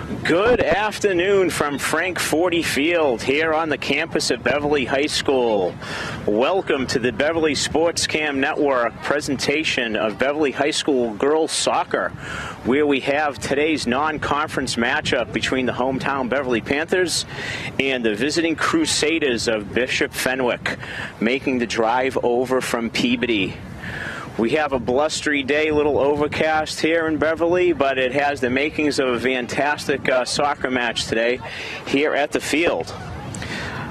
Good afternoon from Frank 40 Field here on the campus of Beverly High School. Welcome to the Beverly BevCam Network presentation of Beverly High School girls soccer, where we have today's non-conference matchup between the hometown Beverly Panthers and the visiting Crusaders of Bishop Fenwick, making the drive over from Peabody. We have a blustery day, a little overcast here in Beverly, but it has the makings of a fantastic soccer match today here at the field.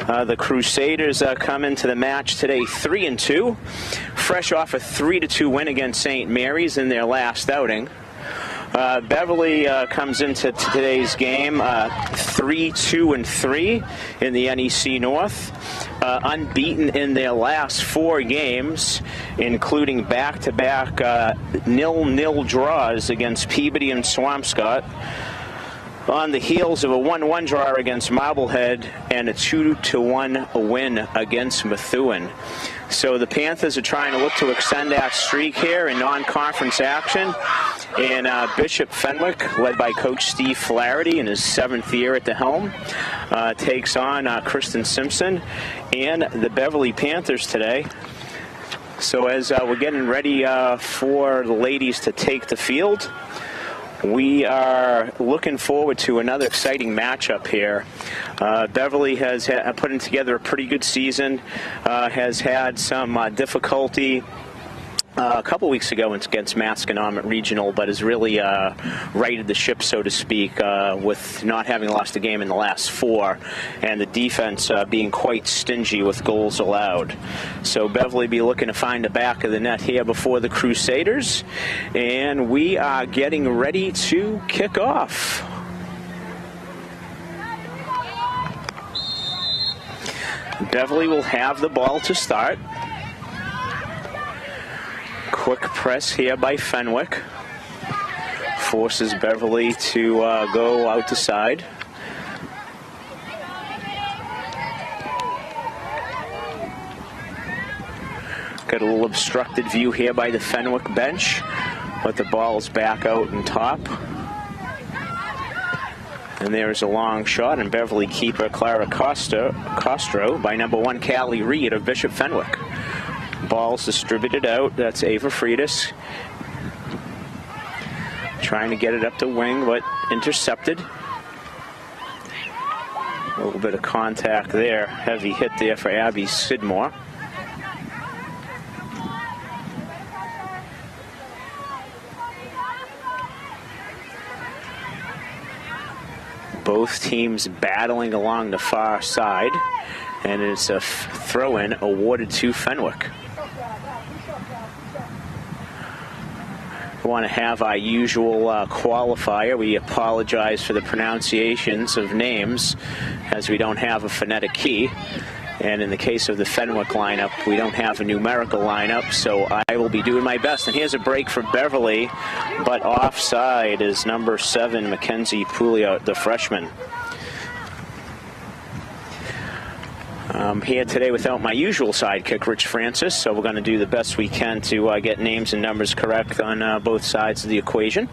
The Crusaders come into the match today 3-2, fresh off a 3-2 win against St. Mary's in their last outing. Beverly comes into today's game 3-2-3 in the NEC North, unbeaten in their last 4 games, including back-to-back 0-0 draws against Peabody and Swampscott, on the heels of a 1-1 draw against Marblehead and a 2-1 win against Methuen. So the Panthers are trying to look to extend that streak here in non-conference action. And Bishop Fenwick, led by Coach Steve Flaherty in his 7th year at the helm, takes on Kristen Simpson and the Beverly Panthers today. So as we're getting ready for the ladies to take the field, we are looking forward to another exciting matchup here. Beverly has put together a pretty good season, has had some difficulty a couple weeks ago against Masconomet Regional, but has really righted the ship, so to speak, with not having lost a game in the last 4, and the defense being quite stingy with goals allowed. So Beverly be looking to find the back of the net here before the Crusaders, and we are getting ready to kick off. Beverly will have the ball to start. Quick press here by Fenwick. Forces Beverly to go out the side. Got a little obstructed view here by the Fenwick bench, but the ball's back out and top. And there's a long shot, and Beverly keeper Clara Costro by number 1 Callie Reed of Bishop Fenwick. Ball's distributed out. That's Ava Freitas. Trying to get it up the wing, but intercepted. A little bit of contact there. Heavy hit there for Abby Sidmore. Both teams battling along the far side, and it's a throw-in awarded to Fenwick. We want to have our usual qualifier. We apologize for the pronunciations of names, as we don't have a phonetic key. And in the case of the Fenwick lineup, we don't have a numerical lineup, so I will be doing my best. And here's a break for Beverly, but offside is number 7, Mackenzie Pouliot, the freshman. I'm here today without my usual sidekick, Rich Francis, so we're going to do the best we can to get names and numbers correct on both sides of the equation.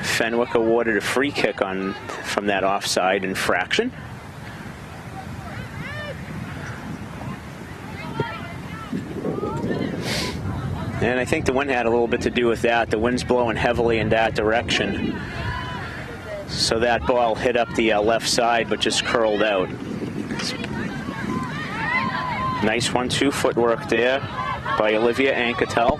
Fenwick awarded a free kick from that offside infraction. And I think the wind had a little bit to do with that. The wind's blowing heavily in that direction. So that ball hit up the left side, but just curled out. Nice 1-2 footwork there by Olivia Anketel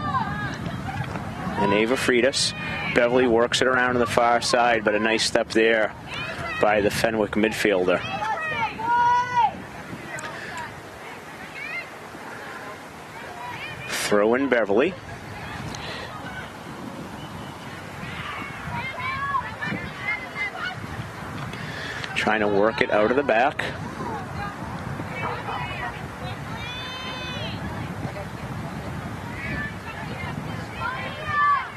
and Ava Freitas. Beverly works it around to the far side, but a nice step there by the Fenwick midfielder. Throw in Beverly. Trying to work it out of the back.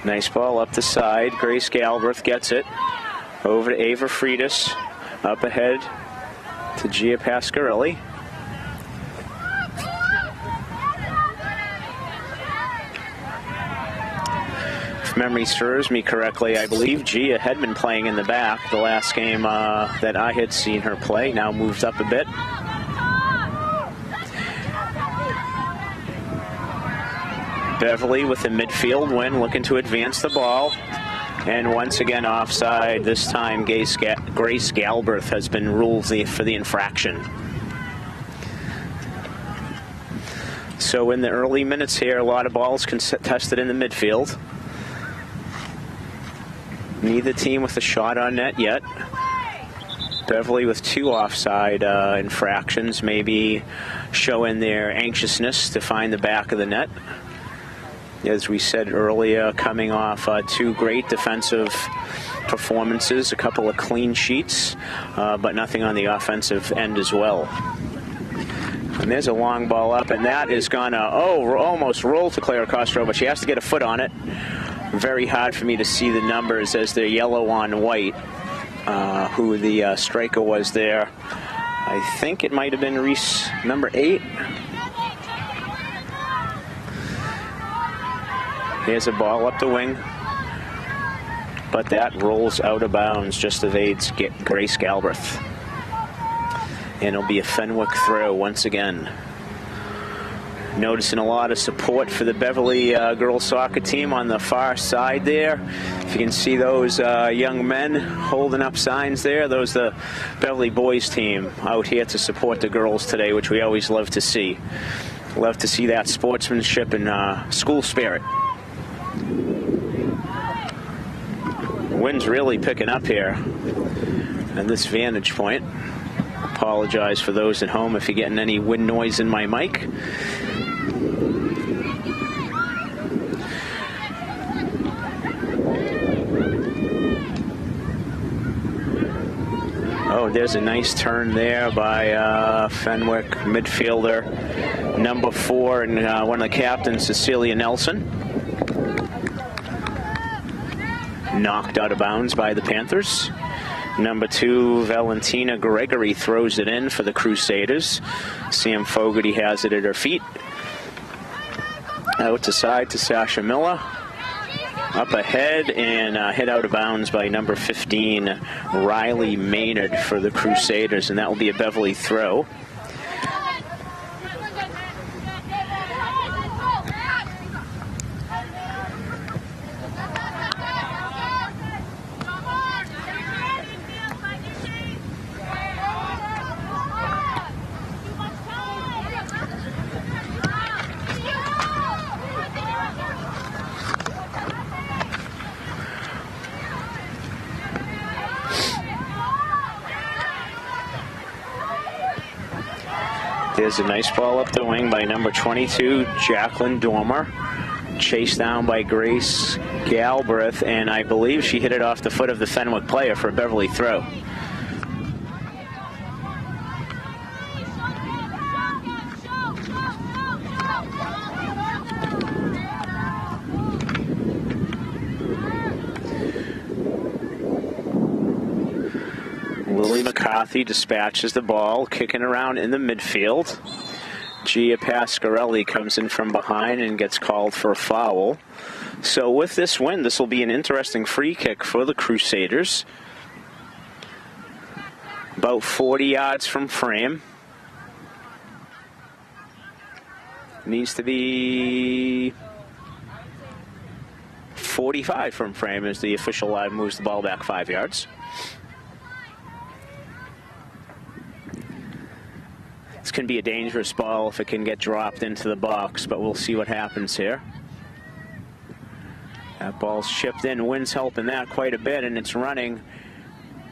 Nice ball up the side. Grace Galbraith gets it. Over to Ava Freitas. Up ahead to Gia Pasquarelli. If memory serves me correctly, I believe Gia had been playing in the back the last game that I had seen her play. Now moves up a bit. Beverly with the midfield win, looking to advance the ball. And once again offside. This time Grace Galbraith has been ruled for the infraction. So in the early minutes here, a lot of balls contested in the midfield. Neither team with a shot on net yet. Beverly with 2 offside infractions, maybe showing their anxiousness to find the back of the net. As we said earlier, coming off 2 great defensive performances, a couple of clean sheets, but nothing on the offensive end as well. And there's a long ball up, and that is gonna, almost roll to Clara Castro, but she has to get a foot on it. Very hard for me to see the numbers as they're yellow on white, who the striker was there. I think it might have been Reese, number 8. Here's a ball up the wing, but that rolls out of bounds, just evades Grace Galbraith. And it'll be a Fenwick throw once again. Noticing a lot of support for the Beverly girls soccer team on the far side there. If you can see those young men holding up signs there, those the Beverly boys team out here to support the girls today, which we always love to see. Love to see that sportsmanship and school spirit. The wind's really picking up here at this vantage point. Apologize for those at home if you're getting any wind noise in my mic. Oh, there's a nice turn there by Fenwick midfielder number 4 and one of the captains, Cecilia Nelson. Knocked out of bounds by the Panthers. Number 2, Valentina Gregory throws it in for the Crusaders. Sam Fogarty has it at her feet. Out to side to Sasha Miller. Up ahead and hit out of bounds by number 15, Riley Maynard for the Crusaders, and that will be a Beverly throw. There's a nice ball up the wing by number 22, Jacqueline Dormer. Chased down by Grace Galbraith, and I believe she hit it off the foot of the Fenwick player for a Beverly throw. Lily McCarthy dispatches the ball, kicking around in the midfield. Gia Pasquarelli comes in from behind and gets called for a foul. So with this win, this will be an interesting free kick for the Crusaders. About 40 yards from frame. Needs to be 45 from frame as the official line moves the ball back 5 yards. This can be a dangerous ball if it can get dropped into the box, but we'll see what happens here. That ball's chipped in. Wind's helping that quite a bit, and it's running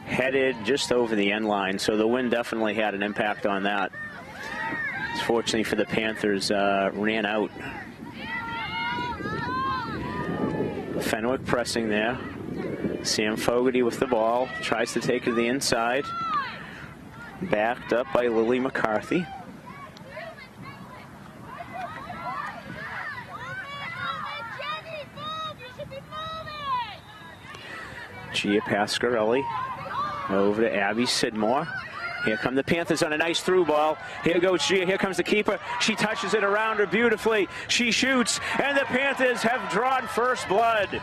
headed just over the end line, so the wind definitely had an impact on that. Fortunately for the Panthers, ran out. Fenwick pressing there. Sam Fogarty with the ball, tries to take it to the inside. Backed up by Lily McCarthy. Gia Pasquarelli over to Abby Sidmore. Here come the Panthers on a nice through ball. Here goes Gia. Here comes the keeper. She touches it around her beautifully. She shoots, and the Panthers have drawn first blood.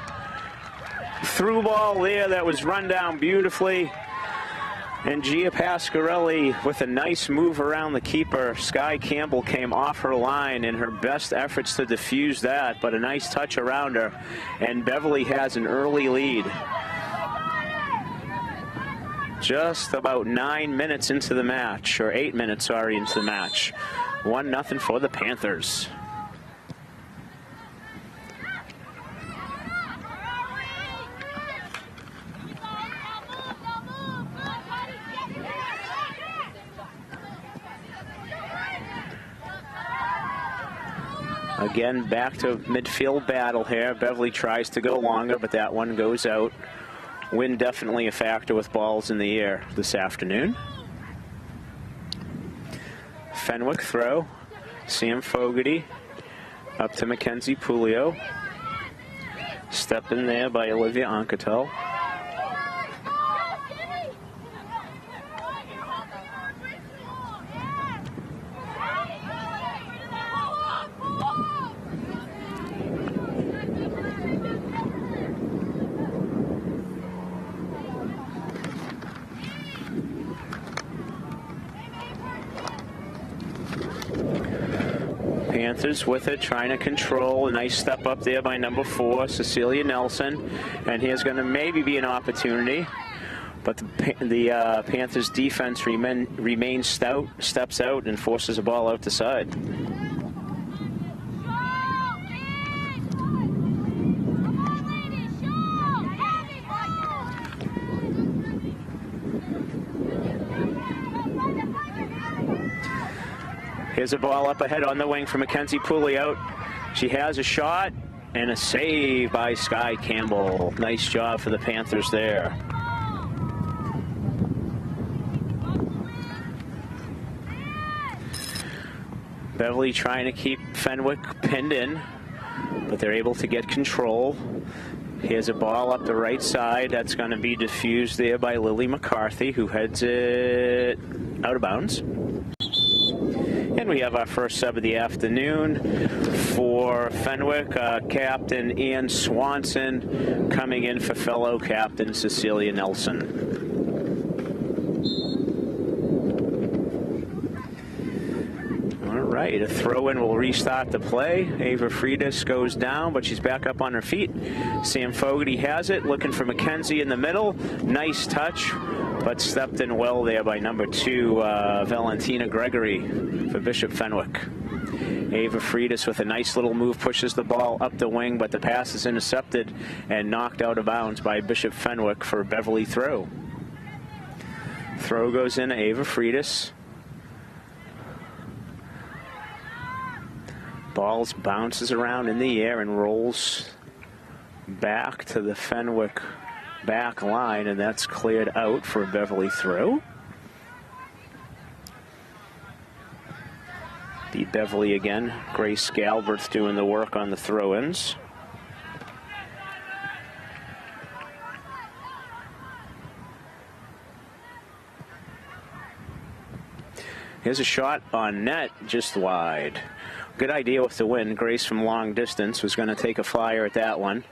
through ball there that was run down beautifully. And Gia Pasquarelli with a nice move around the keeper. Sky Campbell came off her line in her best efforts to defuse that, but a nice touch around her. And Beverly has an early lead. Just about 9 minutes into the match, or 8 minutes, sorry, into the match. 1-0 for the Panthers. Again, back to midfield battle here. Beverly tries to go longer, but that one goes out. Wind definitely a factor with balls in the air this afternoon. Fenwick throw. Sam Fogarty up to Mackenzie Pulio. Step in there by Olivia Ancatel. Panthers with it, trying to control. A nice step up there by number 4, Cecilia Nelson. And here's going to maybe be an opportunity. But the Panthers defense remains stout, steps out, and forces the ball out the side. Here's a ball up ahead on the wing for Mackenzie Pulio. She has a shot and a save by Sky Campbell. Nice job for the Panthers there. Beverly trying to keep Fenwick pinned in, but they're able to get control. Here's a ball up the right side. That's going to be diffused there by Lily McCarthy, who heads it out of bounds. And we have our first sub of the afternoon for Fenwick, Captain Ian Swanson coming in for fellow Captain Cecilia Nelson. All right, a throw-in will restart the play. Ava Freitas goes down, but she's back up on her feet. Sam Fogarty has it, looking for Mackenzie in the middle. Nice touch, but stepped in well there by number 2, Valentina Gregory for Bishop Fenwick. Ava Freitas with a nice little move pushes the ball up the wing, but the pass is intercepted and knocked out of bounds by Bishop Fenwick for Beverly throw. Throw goes in, Ava Freitas. Ball bounces around in the air and rolls back to the Fenwick back line, and that's cleared out for a Beverly throw. Be Beverly again. Grace Galbraith doing the work on the throw-ins. Here's a shot on net, just wide. Good idea with the wind. Grace from long distance was going to take a flyer at that one,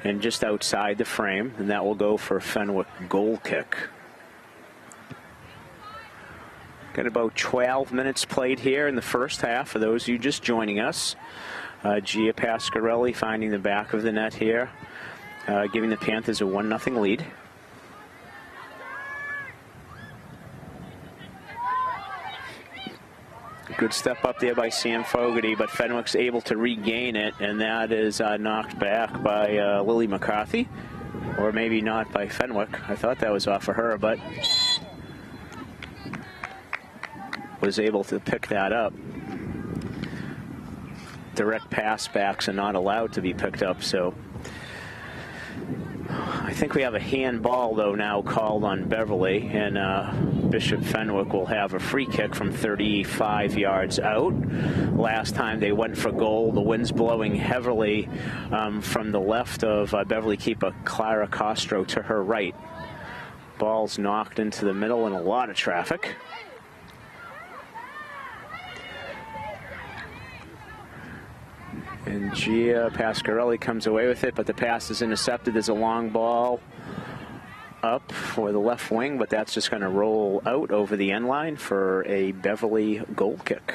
and just outside the frame, and that will go for a Fenwick goal kick. Got about 12 minutes played here in the first half for those of you just joining us. Gia Pasquarelli finding the back of the net here, giving the Panthers a 1-0 lead. Good step up there by Sam Fogarty, but Fenwick's able to regain it, and that is knocked back by Lily McCarthy, or maybe not by Fenwick. I thought that was off of her, but was able to pick that up. Direct pass backs are not allowed to be picked up, so I think we have a handball, though, now called on Beverly, and Bishop Fenwick will have a free kick from 35 yards out. Last time they went for goal, the wind's blowing heavily from the left of Beverly keeper Clara Castro to her right. Ball's knocked into the middle and a lot of traffic. And Gia Pasquarelli comes away with it, but the pass is intercepted. There's a long ball up for the left wing, but that's just going to roll out over the end line for a Beverly goal kick.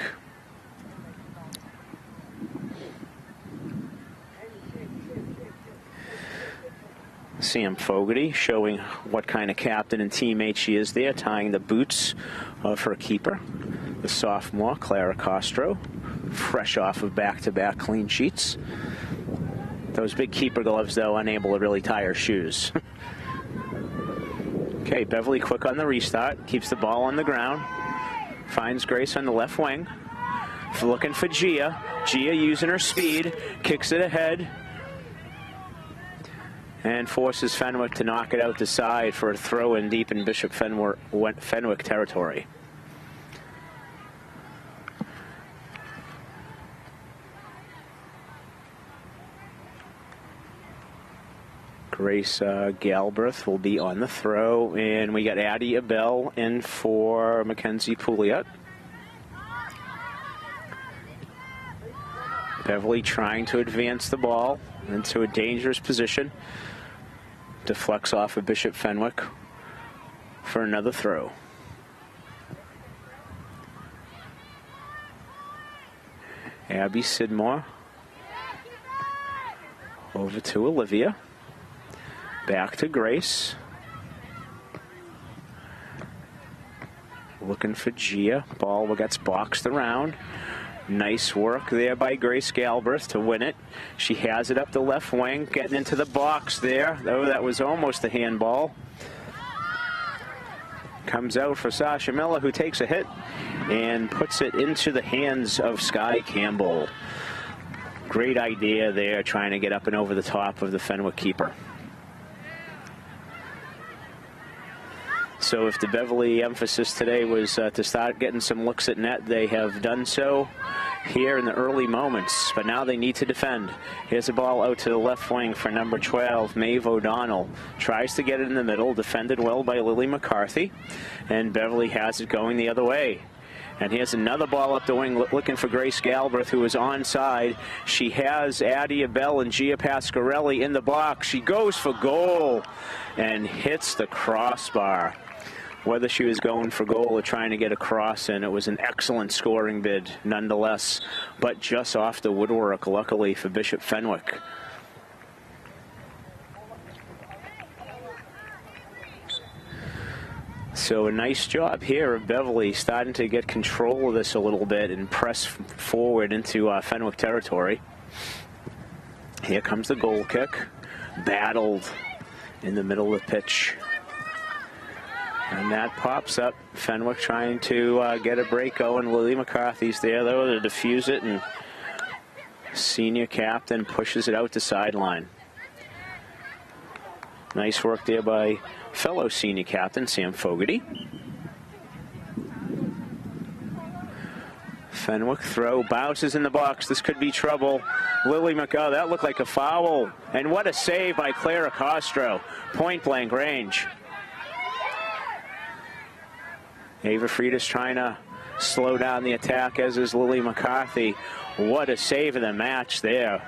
Sam Fogarty showing what kind of captain and teammate she is there, tying the boots of her keeper, the sophomore Clara Castro, fresh off of back-to-back clean sheets. Those big keeper gloves, though, unable to really tie her shoes. Okay, Beverly quick on the restart, keeps the ball on the ground, finds Grace on the left wing, looking for Gia. Gia using her speed, kicks it ahead, and forces Fenwick to knock it out the side for a throw-in deep in Bishop Fenwick territory. Grace Galbraith will be on the throw, and we got Addie Abell in for Mackenzie Pouliot. Beverly trying to advance the ball into a dangerous position. Deflects off of Bishop Fenwick for another throw. Abby Sidmore over to Olivia. Back to Grace. Looking for Gia. Ball gets boxed around. Nice work there by Grace Galbraith to win it. She has it up the left wing, getting into the box there. Oh, that was almost a handball. Comes out for Sasha Miller, who takes a hit and puts it into the hands of Sky Campbell. Great idea there, trying to get up and over the top of the Fenwick keeper. So if the Beverly emphasis today was to start getting some looks at net, they have done so here in the early moments. But now they need to defend. Here's a ball out to the left wing for number 12, Maeve O'Donnell. Tries to get it in the middle, defended well by Lily McCarthy. And Beverly has it going the other way. And here's another ball up the wing, looking for Grace Galbraith, who is onside. She has Addie Abell and Gia Pasquarelli in the box. She goes for goal and hits the crossbar. Whether she was going for goal or trying to get a cross in, it was an excellent scoring bid nonetheless, but just off the woodwork, luckily for Bishop Fenwick. So a nice job here of Beverly starting to get control of this a little bit and press forward into Fenwick territory. Here comes the goal kick. Battled in the middle of the pitch. And that pops up. Fenwick trying to get a break going. Lily McCarthy's there, though, to defuse it, and senior captain pushes it out the sideline. Nice work there by fellow senior captain Sam Fogarty. Fenwick throw, bounces in the box. This could be trouble. Lily McCall, that looked like a foul. And what a save by Clara Castro. Point blank range. Ava Friedis trying to slow down the attack, as is Lily McCarthy. What a save of the match there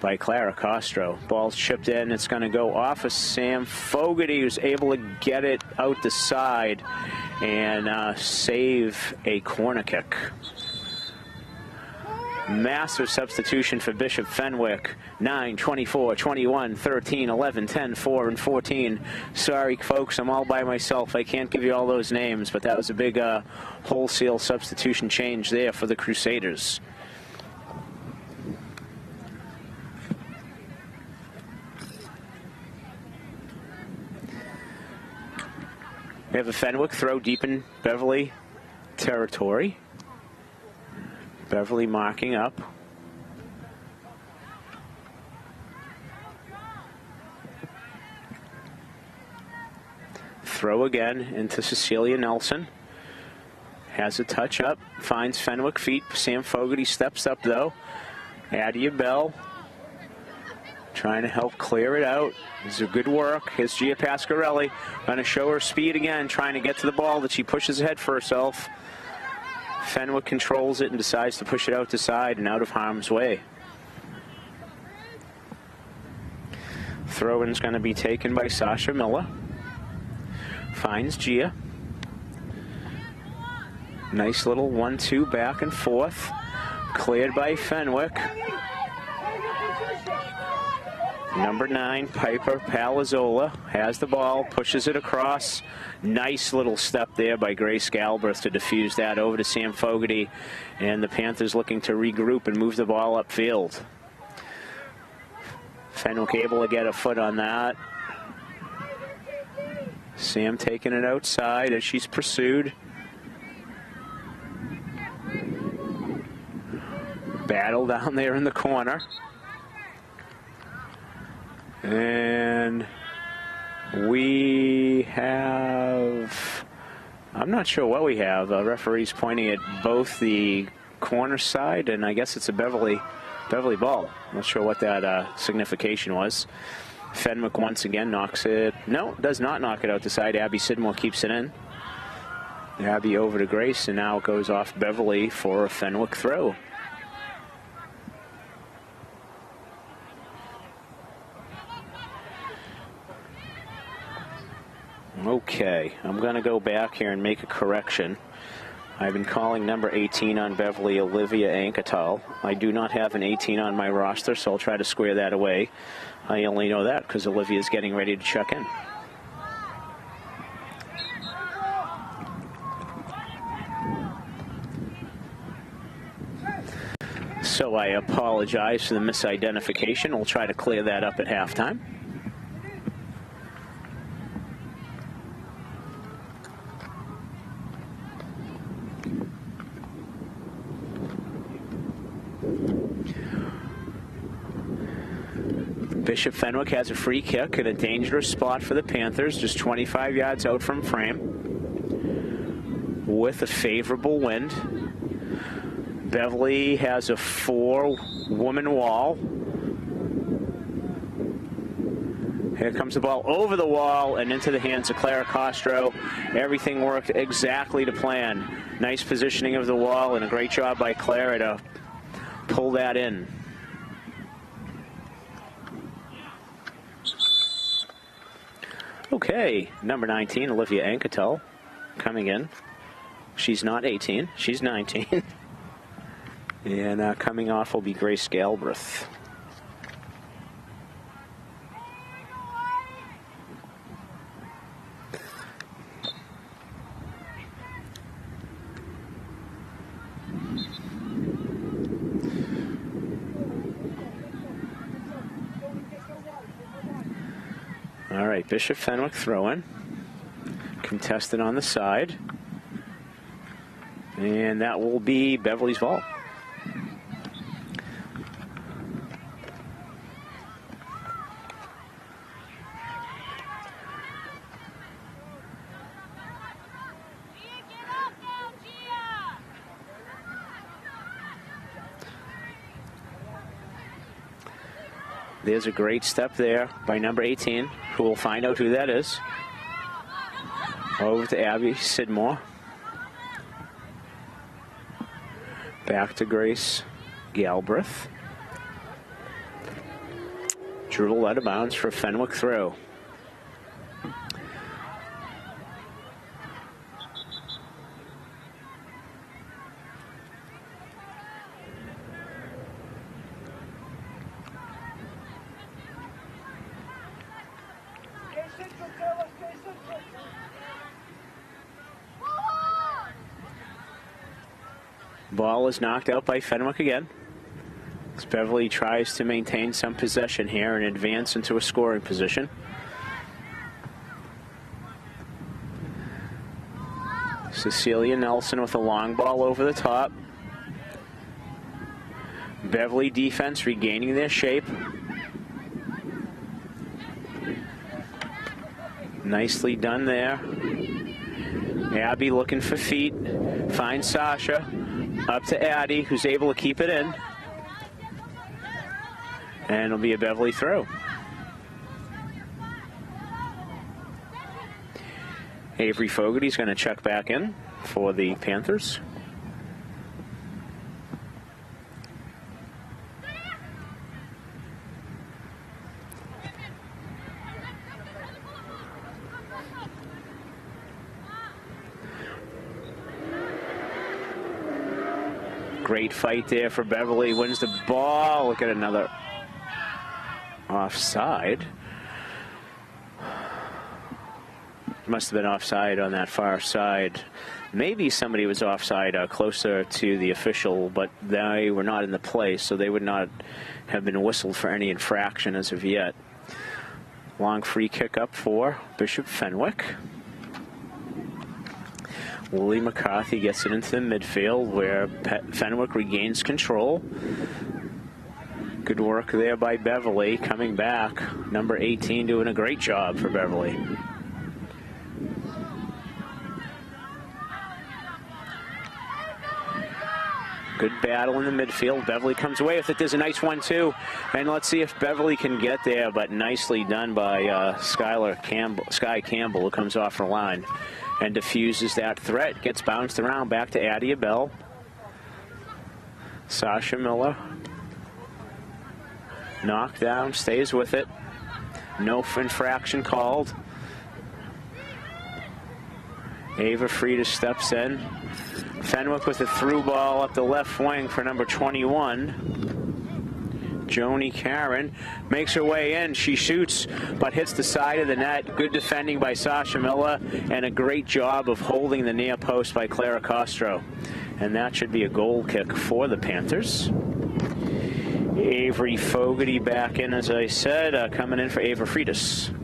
by Clara Castro. Ball's chipped in. It's going to go off of Sam Fogarty, who's able to get it out the side and save a corner kick. Massive substitution for Bishop Fenwick. 9, 24, 21, 13, 11, 10, 4, and 14. Sorry, folks, I'm all by myself. I can't give you all those names, but that was a big wholesale substitution change there for the Crusaders. We have a Fenwick throw deep in Beverly territory. Beverly marking up. Throw again into Cecilia Nelson. Has a touch up. Finds Fenwick feet. Sam Fogarty steps up though. Addie Bell trying to help clear it out. This is a good work. Here's Gia Pasquarelli. Going to show her speed again. Trying to get to the ball that she pushes ahead for herself. Fenwick controls it and decides to push it out to side and out of harm's way. Throw-in is going to be taken by Sasha Miller. Finds Gia. Nice little 1-2 back and forth. Cleared by Fenwick. Number 9, Piper Palazzola, has the ball, pushes it across. Nice little step there by Grace Galbraith to defuse that over to Sam Fogarty. And the Panthers looking to regroup and move the ball upfield. Fenwick able to get a foot on that. Sam taking it outside as she's pursued. Battle down there in the corner. And we have, I'm not sure what we have. Referees pointing at both the corner side, and I guess it's a Beverly ball. I'm not sure what that signification was. Fenwick once again knocks it. No, does not knock it out the side. Abby Sidmore keeps it in. Abby over to Grace, and now it goes off Beverly for a Fenwick throw. Okay, I'm going to go back here and make a correction. I've been calling number 18 on Beverly, Olivia Anketal. I do not have an 18 on my roster, so I'll try to square that away. I only know that because Olivia's getting ready to check in. So I apologize for the misidentification. We'll try to clear that up at halftime. Bishop Fenwick has a free kick in a dangerous spot for the Panthers, just 25 yards out from frame, with a favorable wind. Beverly has a 4-woman wall. Here comes the ball over the wall and into the hands of Clara Castro. Everything worked exactly to plan. Nice positioning of the wall and a great job by Clara to pull that in. Okay, number 19, Olivia Anketal, coming in. She's not 18, she's 19. And coming off will be Grace Galbraith. All right, Bishop Fenwick throw-in. Contested on the side. And that will be Beverly's ball. There's a great step there by number 18, who will find out who that is. Over to Abby Sidmore. Back to Grace Galbraith. Dribble out of bounds for Fenwick throw. Ball is knocked out by Fenwick again. As Beverly tries to maintain some possession here and advance into a scoring position. Cecilia Nelson with a long ball over the top. Beverly defense regaining their shape. Nicely done there. Abby looking for feet. Finds Sasha. Up to Addie, who's able to keep it in. And it'll be a Beverly throw. Avery Fogarty's going to check back in for the Panthers. Great fight there for Beverly. Wins the ball. Look at another offside. Must have been offside on that far side. Maybe somebody was offside closer to the official, but they were not in the play, so they would not have been whistled for any infraction as of yet. Long free kick up for Bishop Fenwick. Willie McCarthy gets it into the midfield where Fenwick regains control. Good work there by Beverly coming back. Number 18 doing a great job for Beverly. Good battle in the midfield. Beverly comes away with it. There's a nice 1-2. And let's see if Beverly can get there, but nicely done by Sky Campbell, who comes off her line and diffuses that threat. Gets bounced around back to Adia Bell. Sasha Miller. Knocked down, stays with it. No infraction called. Ava Frieda steps in. Fenwick with a through ball up the left wing for number 21. Joni Karen makes her way in. She shoots, but hits the side of the net. Good defending by Sasha Miller, and a great job of holding the near post by Clara Castro. And that should be a goal kick for the Panthers. Avery Fogarty back in, as I said, coming in for Ava Freitas.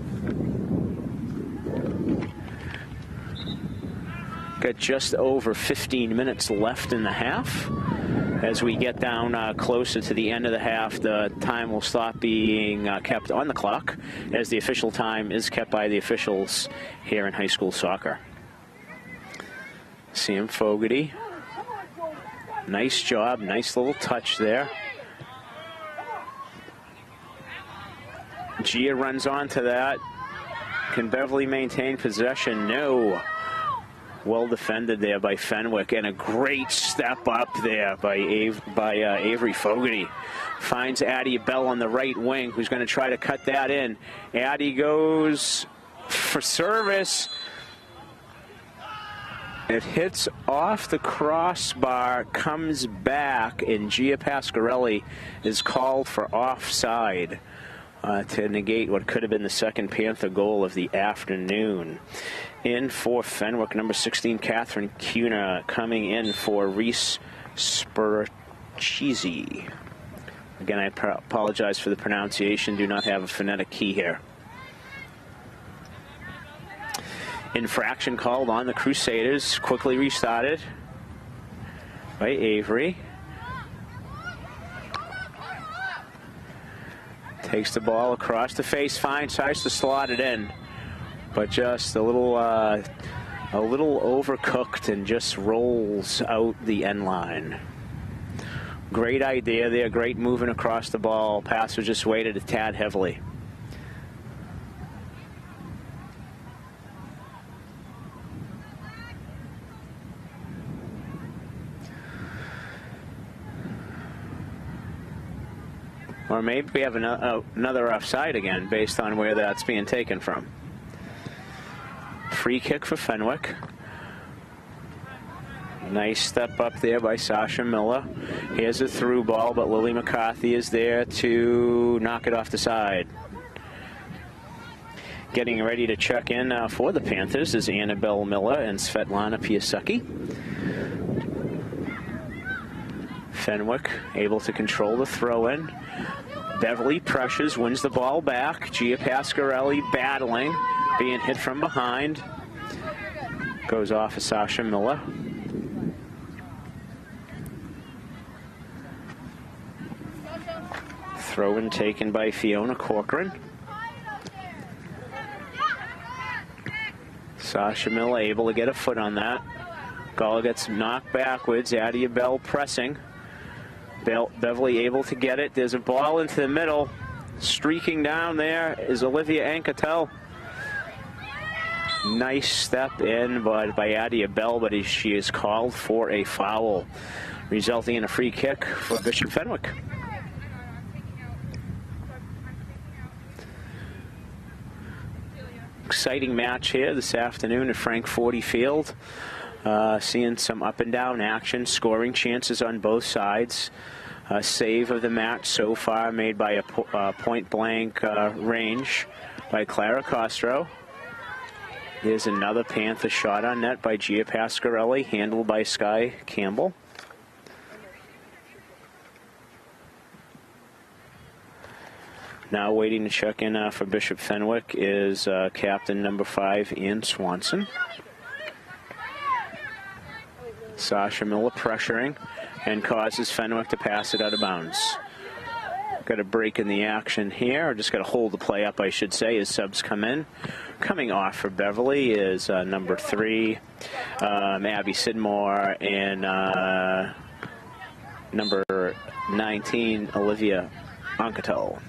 Got just over 15 minutes left in the half. As we get down closer to the end of the half, the time will stop being kept on the clock, as the official time is kept by the officials here in high school soccer. Sam Fogarty. Nice job, nice little touch there. Gia runs onto that. Can Beverly maintain possession? No. Well defended there by Fenwick, and a great step up there by Avery Fogarty. Finds Addie Bell on the right wing, who's going to try to cut that in. Addie goes for service. It hits off the crossbar, comes back, and Gia Pasquarelli is called for offside to negate what could have been the second Panther goal of the afternoon. In for Fenwick, number 16, Catherine Cuna, coming in for Reese Spurchisi. Again, I apologize for the pronunciation. Do not have a phonetic key here. Infraction called on the Crusaders. Quickly restarted by Avery. Takes the ball across the face, fine, tries to slot it in, but just a little overcooked and just rolls out the end line. Great idea there, great moving across the ball. Pass was just weighted a tad heavily. Or maybe we have another offside again based on where that's being taken from. Free kick for Fenwick. Nice step up there by Sasha Miller. Here's a through ball, but Lily McCarthy is there to knock it off the side. Getting ready to check in for the Panthers is Annabelle Miller and Svetlana Piasecki. Fenwick able to control the throw-in. Beverly pressures, wins the ball back. Gia Pasquarelli battling, being hit from behind. Goes off of Sasha Miller. Throw-in taken by Fiona Corcoran. Sasha Miller able to get a foot on that. Ball gets knocked backwards. Adia Bell pressing. Beverly able to get it. There's a ball into the middle. Streaking down there is Olivia Ancatel. Nice step in by Adia Bell, but she is called for a foul, resulting in a free kick for Bishop Fenwick. Exciting match here this afternoon at Frank 40 Field. Seeing some up and down action, scoring chances on both sides. Save of the match so far made by a point blank range by Clara Castro. There's another Panther shot on net by Gia Pasquarelli, handled by Sky Campbell. Now waiting to check in for Bishop Fenwick is captain number 5, Ian Swanson. Sasha Miller pressuring and causes Fenwick to pass it out of bounds. Got a break in the action here, or just got to hold the play up, I should say, as subs come in. Coming off for Beverly is number 3, Abby Sidmore, and number 19, Olivia Oncatel.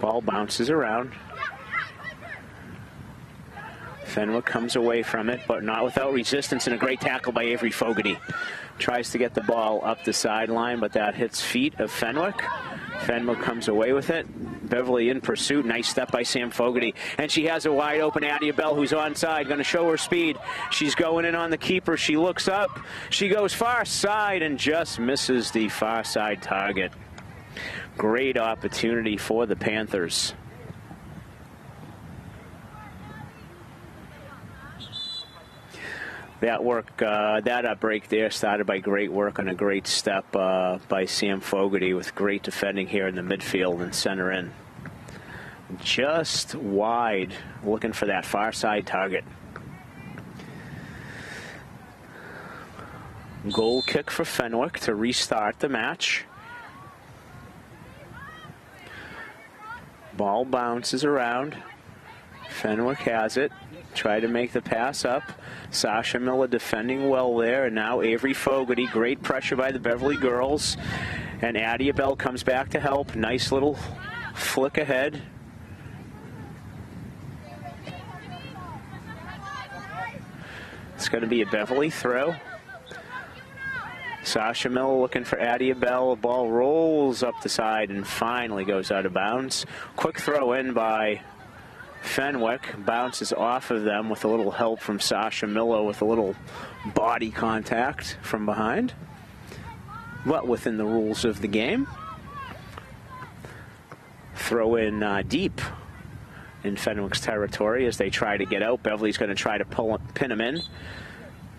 Ball bounces around. Fenwick comes away from it, but not without resistance, and a great tackle by Avery Fogarty. Tries to get the ball up the sideline, but that hits feet of Fenwick. Fenwick comes away with it. Beverly in pursuit. Nice step by Sam Fogarty. And she has a wide open Adia Bell, who's onside. Going to show her speed. She's going in on the keeper. She looks up. She goes far side and just misses the far side target. Great opportunity for the Panthers. That work, that break there started by great work on a great step by Sam Fogarty, with great defending here in the midfield and center in. Just wide, looking for that far side target. Goal kick for Fenwick to restart the match. Ball bounces around. Fenwick has it. Try to make the pass up. Sasha Miller defending well there. And now Avery Fogarty. Great pressure by the Beverly girls. And Adia Bell comes back to help. Nice little flick ahead. It's going to be a Beverly throw. Sasha Miller looking for Adia Bell. The ball rolls up the side and finally goes out of bounds. Quick throw in by Fenwick. Bounces off of them with a little help from Sasha Miller with a little body contact from behind. But within the rules of the game. Throw in deep in Fenwick's territory as they try to get out. Beverly's going to try to pin him in.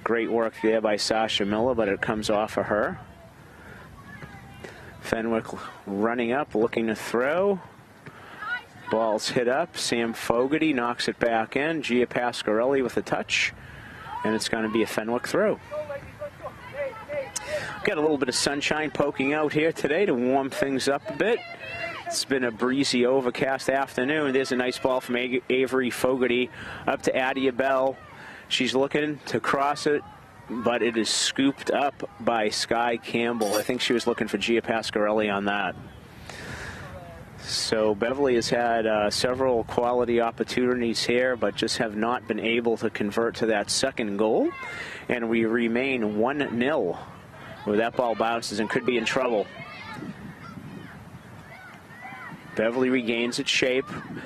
Great work there by Sasha Miller, but it comes off of her. Fenwick running up, looking to throw. Ball's hit up. Sam Fogarty knocks it back in. Gia Pasquarelli with a touch. And it's going to be a Fenwick throw. Got a little bit of sunshine poking out here today to warm things up a bit. It's been a breezy, overcast afternoon. There's a nice ball from Avery Fogarty up to Adia Bell. She's looking to cross it, but it is scooped up by Sky Campbell. I think she was looking for Gia Pasquarelli on that. So Beverly has had several quality opportunities here, but just have not been able to convert to that second goal. And we remain 1-0 where that ball bounces and could be in trouble. Beverly regains its shape.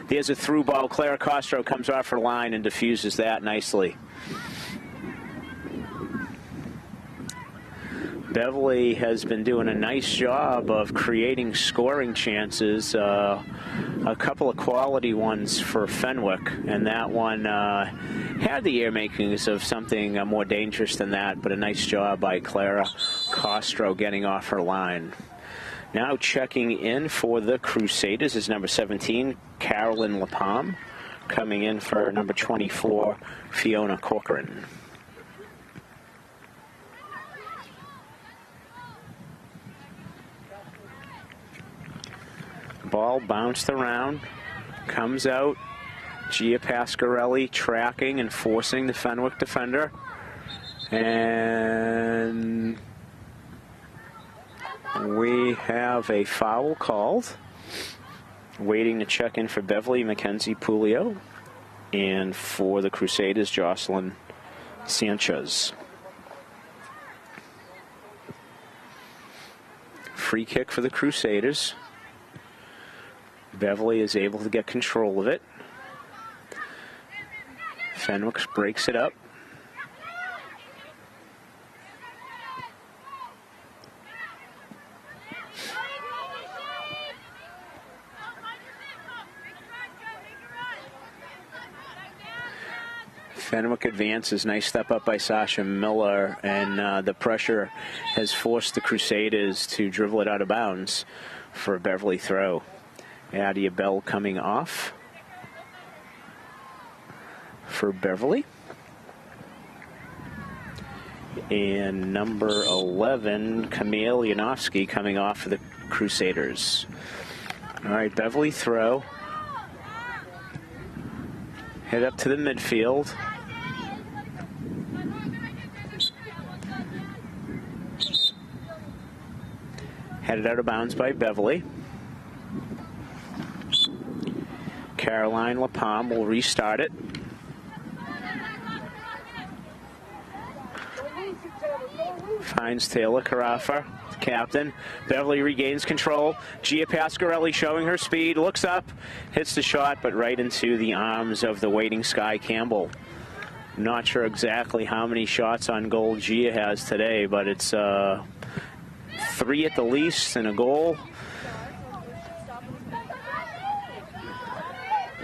There's a through ball. Clara Castro comes off her line and diffuses that nicely. Beverly has been doing a nice job of creating scoring chances. A couple of quality ones for Fenwick, and that one had the ear makings of something more dangerous than that, but a nice job by Clara Castro getting off her line. Now checking in for the Crusaders is number 17, Carolyn LaPalme, coming in for number 24, Fiona Corcoran. Ball bounced around, comes out. Gia Pasquarelli tracking and forcing the Fenwick defender. And we have a foul called. Waiting to check in for Beverly, Mackenzie Pulio. And for the Crusaders, Jocelyn Sanchez. Free kick for the Crusaders. Beverly is able to get control of it. Fenwick breaks it up. Fenwick advances. Nice step up by Sasha Miller, and the pressure has forced the Crusaders to dribble it out of bounds for a Beverly throw. Adia Bell coming off for Beverly. And number 11, Camille Yanofsky, coming off for the Crusaders. All right, Beverly throw. Head up to the midfield. Headed out of bounds by Beverly. Caroline LaPalme will restart it. Finds Taylor Carafa, the captain. Beverly regains control. Gia Pasquarelli showing her speed. Looks up, hits the shot, but right into the arms of the waiting Sky Campbell. Not sure exactly how many shots on goal Gia has today, but it's 3 at the least and a goal.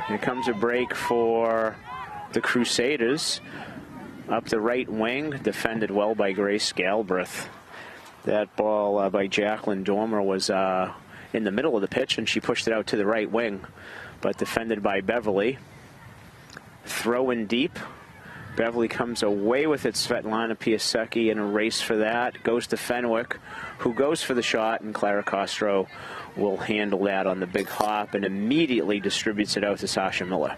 Here comes a break for the Crusaders. Up the right wing, defended well by Grace Galbraith. That ball by Jacqueline Dormer was in the middle of the pitch, and she pushed it out to the right wing, but defended by Beverly. Throw in deep. Beverly comes away with it. Svetlana Piasecki in a race for that. Goes to Fenwick, who goes for the shot, and Clara Castro will handle that on the big hop and immediately distributes it out to Sasha Miller.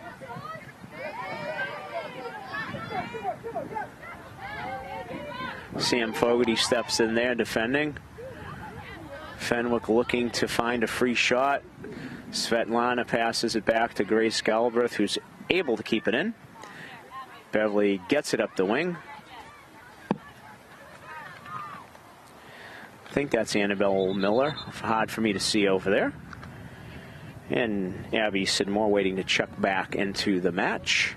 Sam Fogarty steps in there defending. Fenwick looking to find a free shot. Svetlana passes it back to Grace Galbraith, who's able to keep it in. Beverly gets it up the wing. I think that's Annabelle Miller. Hard for me to see over there. And Abby Sidmore waiting to check back into the match.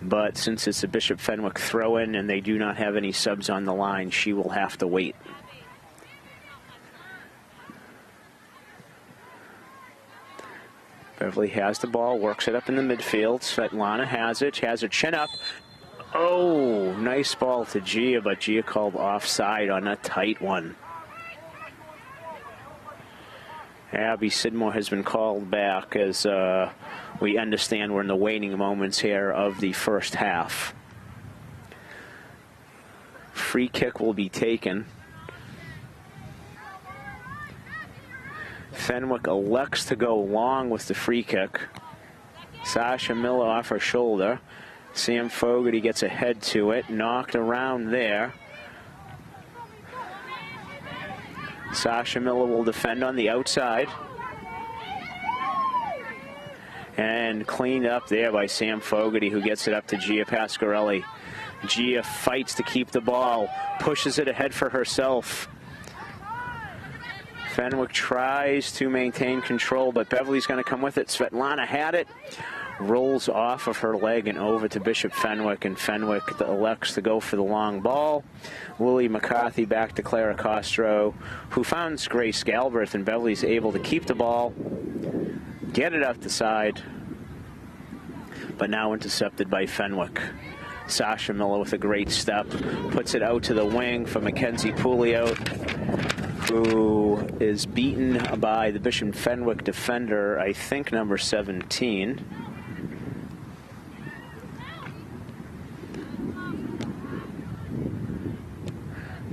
But since it's a Bishop Fenwick throw-in and they do not have any subs on the line, she will have to wait. Beverly has the ball, works it up in the midfield. Svetlana has her chin up. Oh, nice ball to Gia, but Gia called offside on a tight one. Abby Sidmore has been called back as we understand we're in the waning moments here of the first half. Free kick will be taken. Fenwick elects to go long with the free kick. Sasha Miller off her shoulder. Sam Fogarty gets a head to it, knocked around there. Sasha Miller will defend on the outside. And cleaned up there by Sam Fogarty, who gets it up to Gia Pasquarelli. Gia fights to keep the ball, pushes it ahead for herself. Fenwick tries to maintain control, but Beverly's going to come with it. Svetlana had it, rolls off of her leg and over to Bishop Fenwick, and Fenwick elects to go for the long ball. Lily McCarthy back to Clara Castro, who finds Grace Galbraith, and Beverly's able to keep the ball, get it up the side, but now intercepted by Fenwick. Sasha Miller with a great step, puts it out to the wing for Mackenzie Pouliot, who is beaten by the Bishop Fenwick defender, I think number 17.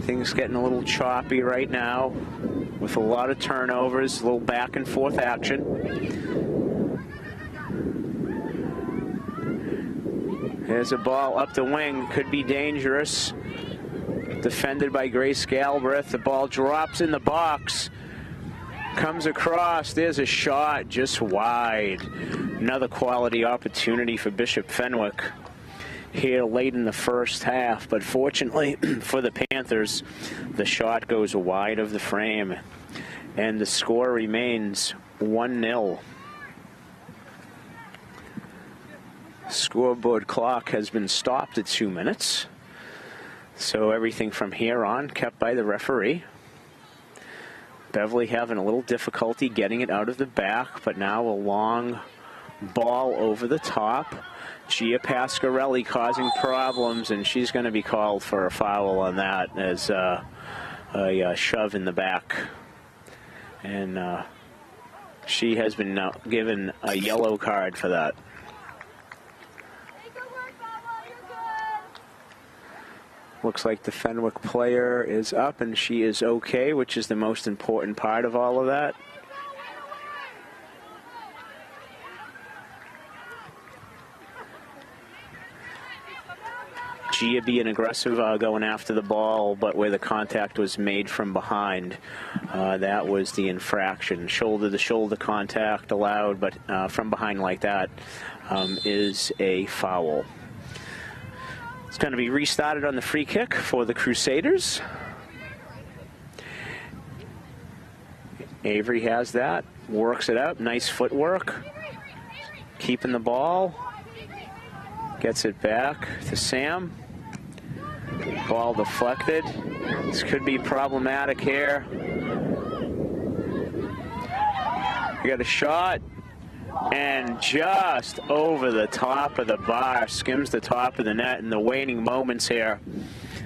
Things getting a little choppy right now with a lot of turnovers, a little back and forth action. There's a ball up the wing, could be dangerous. Defended by Grace Galbraith. The ball drops in the box. Comes across. There's a shot just wide. Another quality opportunity for Bishop Fenwick here late in the first half. But fortunately for the Panthers, the shot goes wide of the frame. And the score remains 1-0. Scoreboard clock has been stopped at 2 minutes. So everything from here on kept by the referee. Beverly having a little difficulty getting it out of the back, but now a long ball over the top. Gia Pasquarelli causing problems, and she's going to be called for a foul on that as a shove in the back. And she has been given a yellow card for that. Looks like the Fenwick player is up and she is okay, which is the most important part of all of that. Gia being aggressive going after the ball, but where the contact was made from behind, that was the infraction. Shoulder-to-shoulder contact allowed, but from behind like that is a foul. It's going to be restarted on the free kick for the Crusaders. Avery has that, works it up, nice footwork, keeping the ball, gets it back to Sam. Ball deflected. This could be problematic here. We got a shot. And just over the top of the bar, skims the top of the net in the waning moments here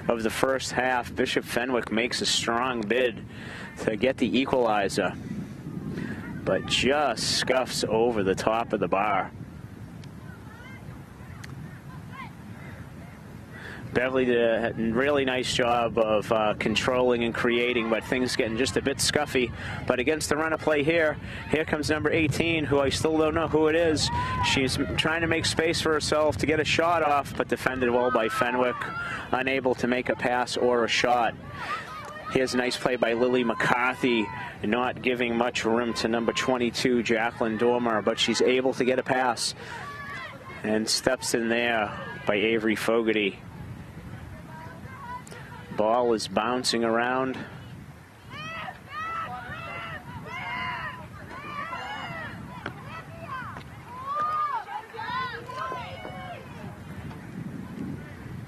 of the first half. Bishop Fenwick makes a strong bid to get the equalizer, but just scuffs over the top of the bar. Beverly did a really nice job of controlling and creating, but things getting just a bit scuffy. But against the run of play here comes number 18, who I still don't know who it is. She's trying to make space for herself to get a shot off, but defended well by Fenwick, unable to make a pass or a shot. Here's a nice play by Lily McCarthy, not giving much room to number 22, Jacqueline Dormer, but she's able to get a pass and steps in there by Avery Fogarty. Ball is bouncing around.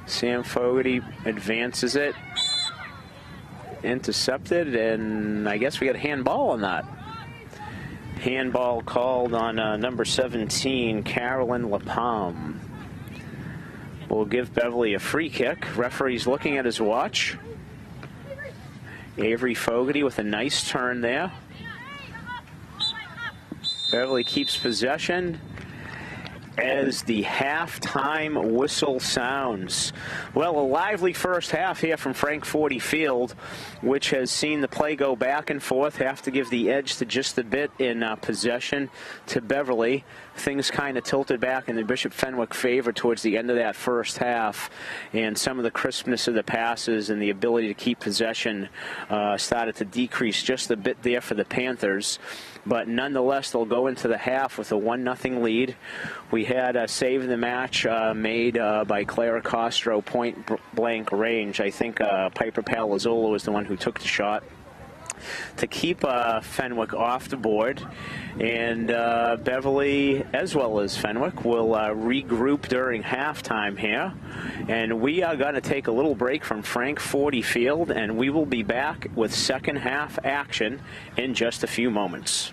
Sam Fogarty advances it. Intercepted, and I guess we got a handball on that. Handball called on number 17, Carolyn LaPalme. Will give Beverly a free kick. Referee's looking at his watch. Avery Fogarty with a nice turn there. Beverly keeps possession as the halftime whistle sounds. Well, a lively first half here from Frank Forty Field, which has seen the play go back and forth, have to give the edge to just a bit in possession to Beverly. Things kind of tilted back in the Bishop Fenwick favor towards the end of that first half, and some of the crispness of the passes and the ability to keep possession started to decrease just a bit there for the Panthers. But nonetheless, they'll go into the half with a 1-0 lead. We had a save in the match made by Clara Castro, point blank range. I think Piper Palazzolo was the one who took the shot to keep Fenwick off the board. And Beverly, as well as Fenwick, will regroup during halftime here. And we are going to take a little break from Frank Forty Field, and we will be back with second half action in just a few moments.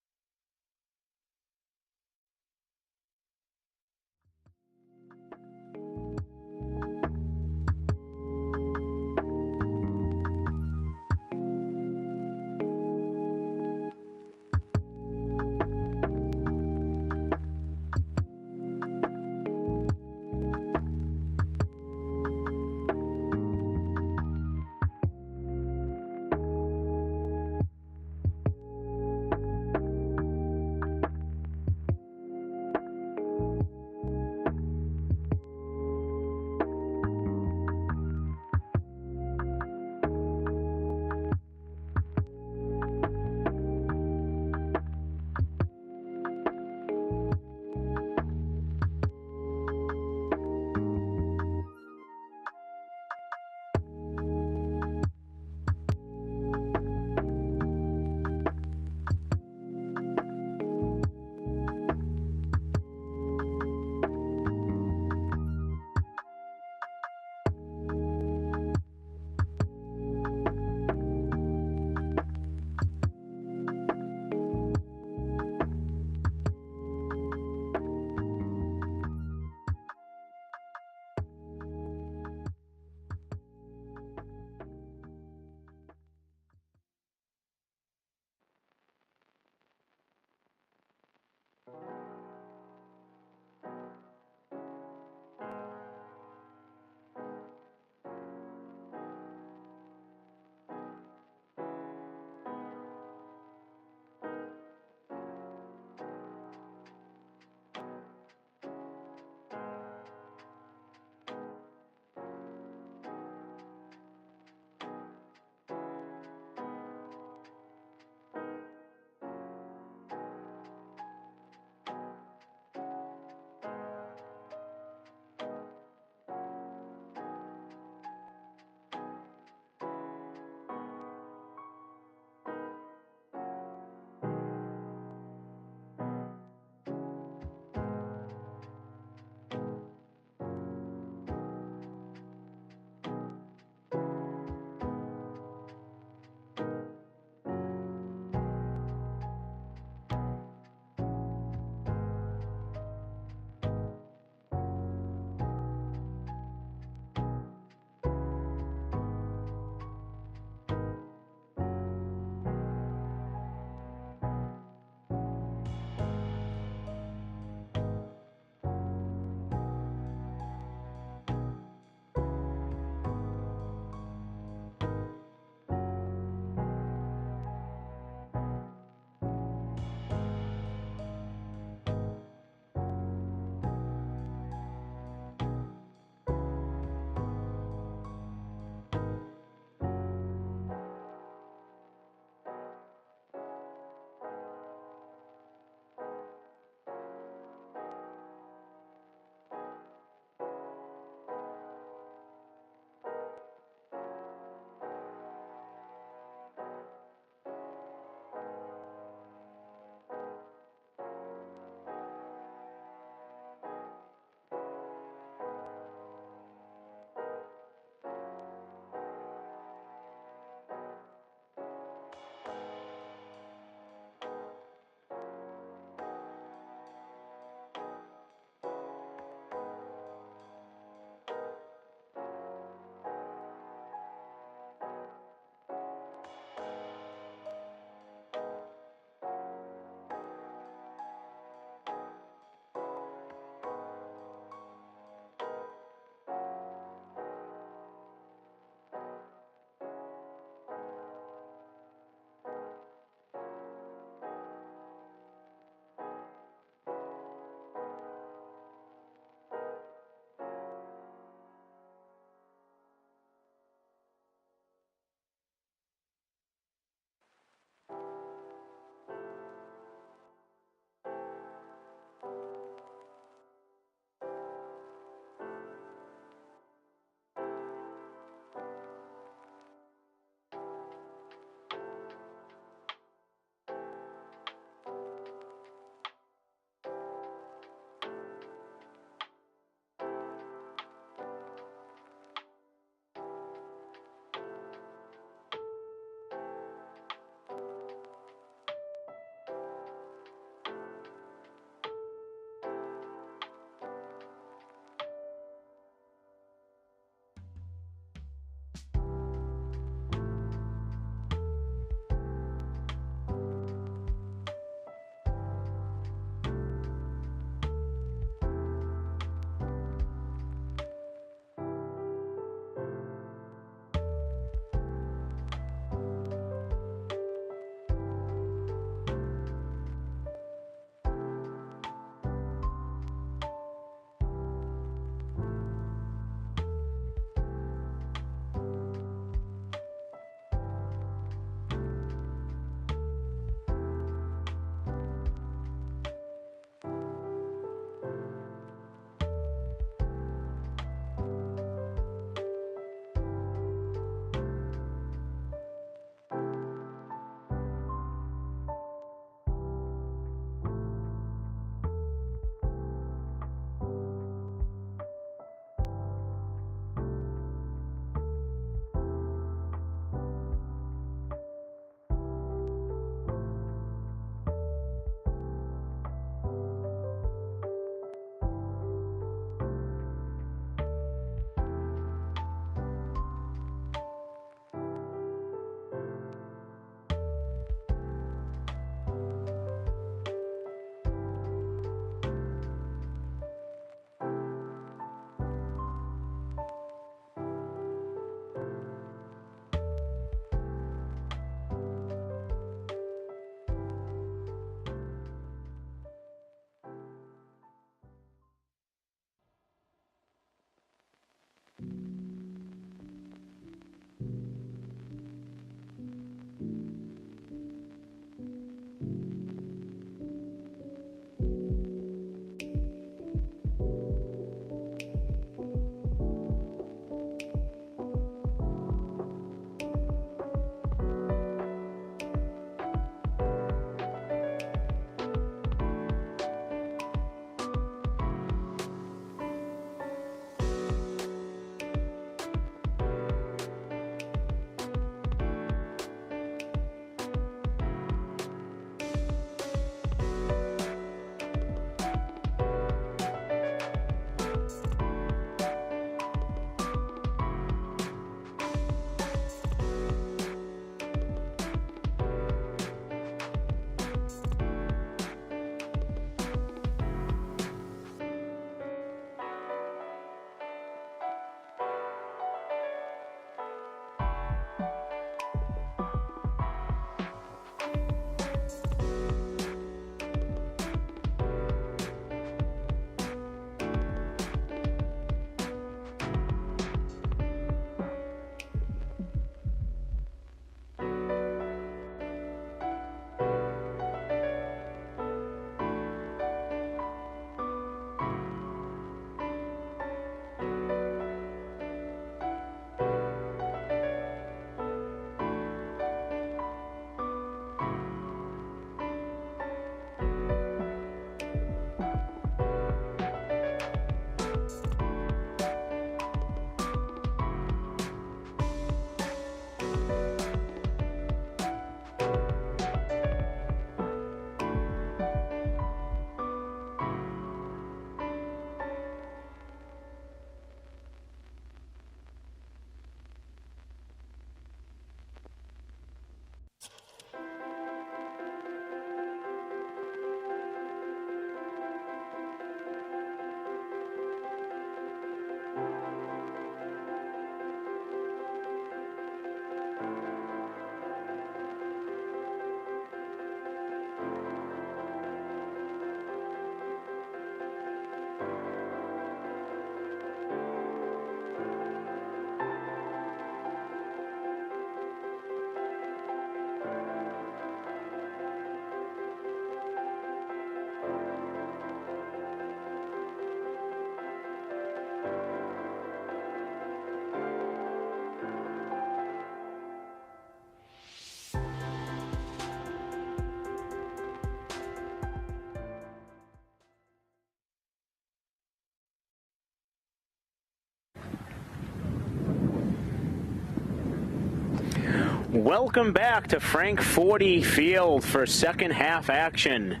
Welcome back to Frank 40 Field for second half action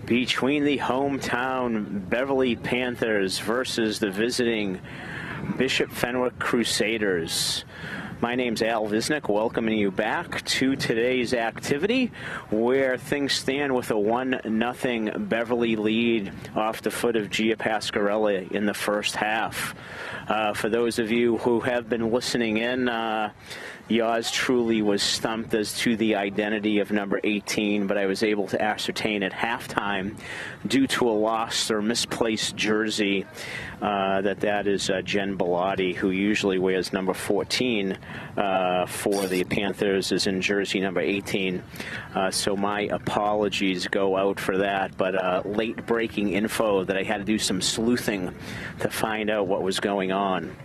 between the hometown Beverly Panthers versus the visiting Bishop Fenwick Crusaders. My name's Al Visnick, welcoming you back to today's activity where things stand with a 1-0 Beverly lead off the foot of Gia Pasquarelli in the first half. For those of you who have been listening in, yours truly was stumped as to the identity of number 18, but I was able to ascertain at halftime, due to a lost or misplaced jersey, that is Jen Bellotti, who usually wears number 14 for the Panthers, is in jersey number 18. So my apologies go out for that, but late breaking info that I had to do some sleuthing to find out what was going on.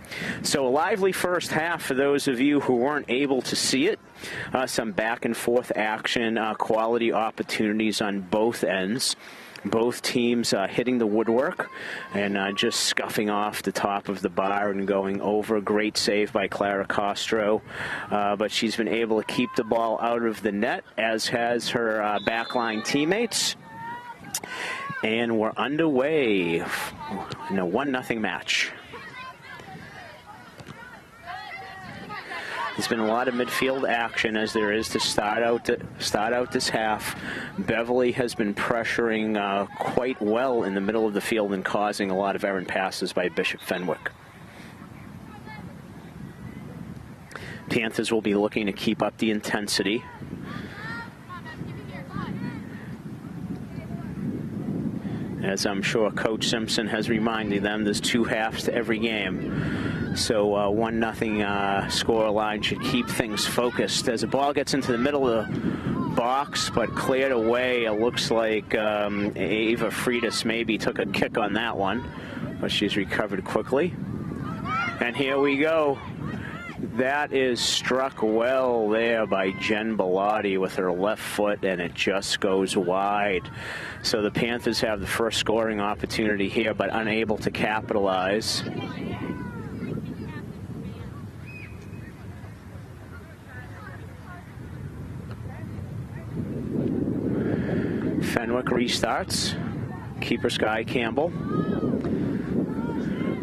So a lively first half for those of you who weren't able to see it. Some back and forth action, quality opportunities on both ends. Both teams hitting the woodwork and just scuffing off the top of the bar and going over. Great save by Clara Castro, but she's been able to keep the ball out of the net, as has her backline teammates. And we're underway in a 1-0 match. There's been a lot of midfield action, as there is to start out this half. Beverly has been pressuring quite well in the middle of the field and causing a lot of errant passes by Bishop Fenwick. Panthers will be looking to keep up the intensity. As I'm sure Coach Simpson has reminded them, there's 2 halves to every game. So 1-0 score line should keep things focused. As the ball gets into the middle of the box, but cleared away, it looks like Ava Freitas maybe took a kick on that one, but she's recovered quickly. And here we go. That is struck well there by Jen Bellotti with her left foot, and it just goes wide. So the Panthers have the first scoring opportunity here, but unable to capitalize. Fenwick restarts. Keeper Sky Campbell.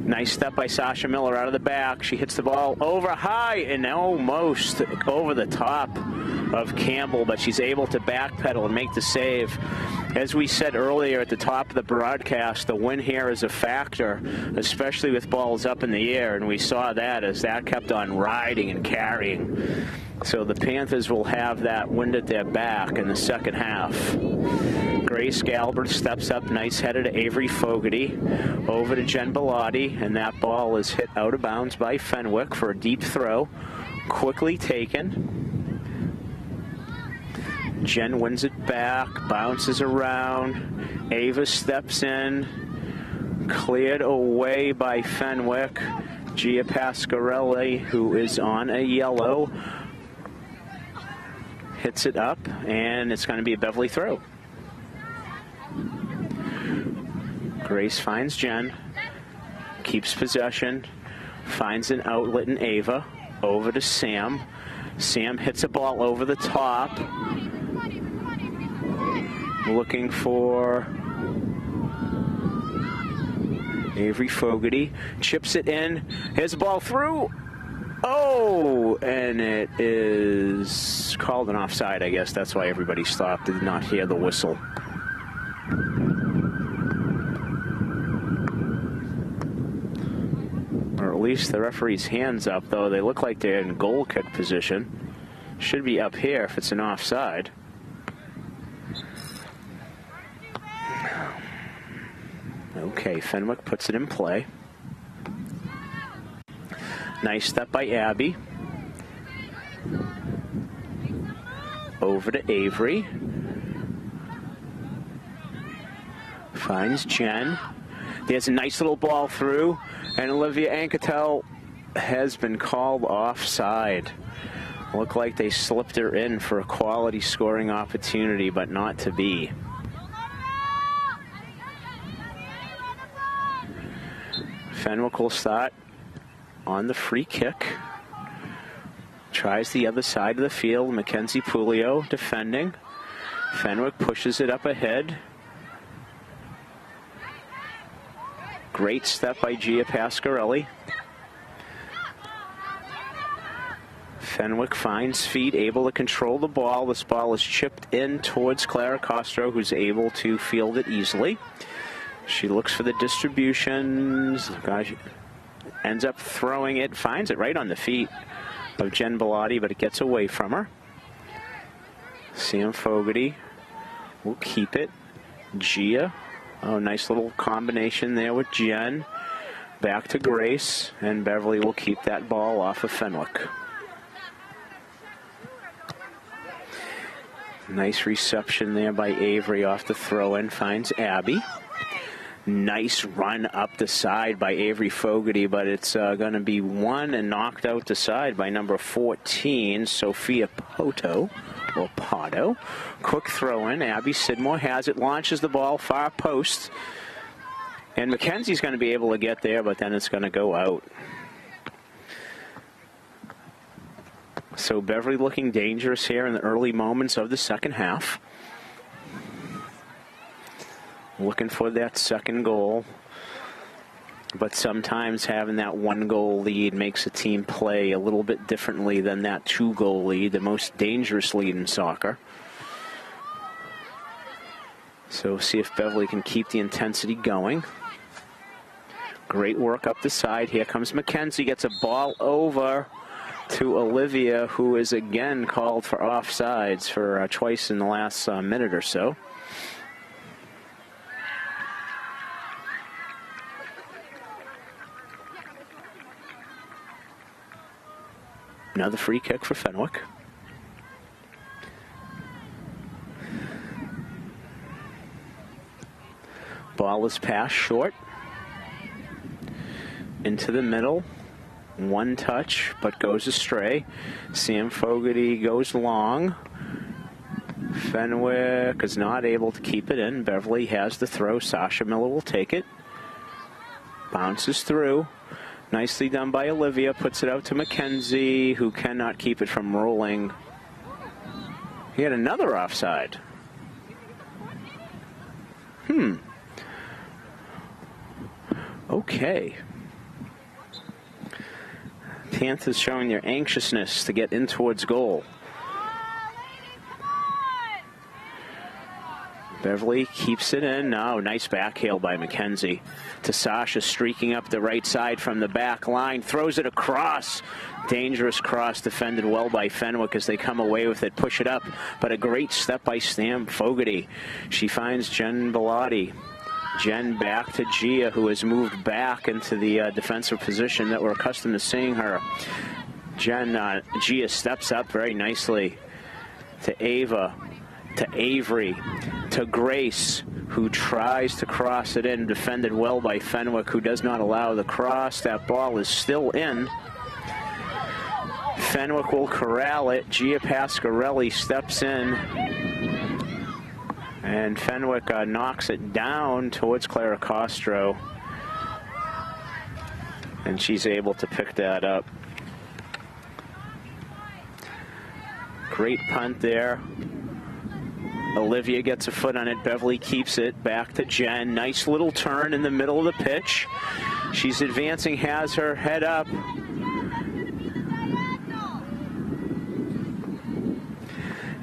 Nice step by Sasha Miller out of the back. She hits the ball over high and almost over the top of Campbell, but she's able to backpedal and make the save. As we said earlier at the top of the broadcast, the win here is a factor, especially with balls up in the air, and we saw that as that kept on riding and carrying. So the Panthers will have that wind at their back in the second half. Grace Galbert steps up, nice header to Avery Fogarty, over to Jen Bellotti, and that ball is hit out of bounds by Fenwick for a deep throw, quickly taken. Jen wins it back, bounces around, Ava steps in, cleared away by Fenwick. Gia Pasquarelli, who is on a yellow, hits it up, and it's going to be a Beverly throw. Grace finds Jen, keeps possession, finds an outlet in Ava, over to Sam. Sam hits a ball over the top, looking for Avery Fogarty, chips it in, here's the ball through. Oh, and it is called an offside, I guess. That's why everybody stopped, did not hear the whistle. Or at least the referee's hands up, though. They look like they're in goal kick position. Should be up here if it's an offside. Okay, Fenwick puts it in play. Nice step by Abby. Over to Avery. Finds Jen. There's a nice little ball through, and Olivia Anketel has been called offside. Looked like they slipped her in for a quality scoring opportunity, but not to be. Fenwick will start on the free kick. Tries the other side of the field. Mackenzie Pulio defending. Fenwick pushes it up ahead. Great step by Gia Pasquarelli. Fenwick finds feet, able to control the ball. This ball is chipped in towards Clara Castro, who's able to field it easily. She looks for the distributions. Gosh, ends up throwing it, finds it right on the feet of Jen Bellotti, but it gets away from her. Sam Fogarty will keep it. Gia. Oh, nice little combination there with Jen. Back to Grace, and Beverly will keep that ball off of Fenwick. Nice reception there by Avery off the throw-in, finds Abby. Nice run up the side by Avery Fogarty, but it's going to be won and knocked out the side by number 14, Sophia Poto, or Pato. Quick throw-in. Abby Sidmore has it, launches the ball, far post. And Mackenzie's going to be able to get there, but then it's going to go out. So Beverly looking dangerous here in the early moments of the second half. Looking for that second goal. But sometimes having that one-goal lead makes a team play a little bit differently than that two-goal lead, the most dangerous lead in soccer. So see if Beverly can keep the intensity going. Great work up the side. Here comes Mackenzie, gets a ball over to Olivia, who is again called for offsides for twice in the last minute or so. Another free kick for Fenwick. Ball is passed short. Into the middle. One touch, but goes astray. Sam Fogarty goes long. Fenwick is not able to keep it in. Beverly has the throw. Sasha Miller will take it. Bounces through. Nicely done by Olivia. Puts it out to Mackenzie, who cannot keep it from rolling. He had another offside. Okay. Panthers showing their anxiousness to get in towards goal. Beverly keeps it in. Oh, nice backheel by Mackenzie to Sasha, streaking up the right side from the back line. Throws it across. Dangerous cross, defended well by Fenwick as they come away with it. Push it up, but a great step by Sam Fogarty. She finds Jen Bellotti. Jen back to Gia, who has moved back into the defensive position that we're accustomed to seeing her. Gia steps up very nicely to Ava, to Avery, to Grace, who tries to cross it in, defended well by Fenwick, who does not allow the cross. That ball is still in. Fenwick will corral it. Gia Pasquarelli steps in. And Fenwick knocks it down towards Clara Castro. And she's able to pick that up. Great punt there. Olivia gets a foot on it. Beverly keeps it. Back to Jen. Nice little turn in the middle of the pitch. She's advancing, has her head up.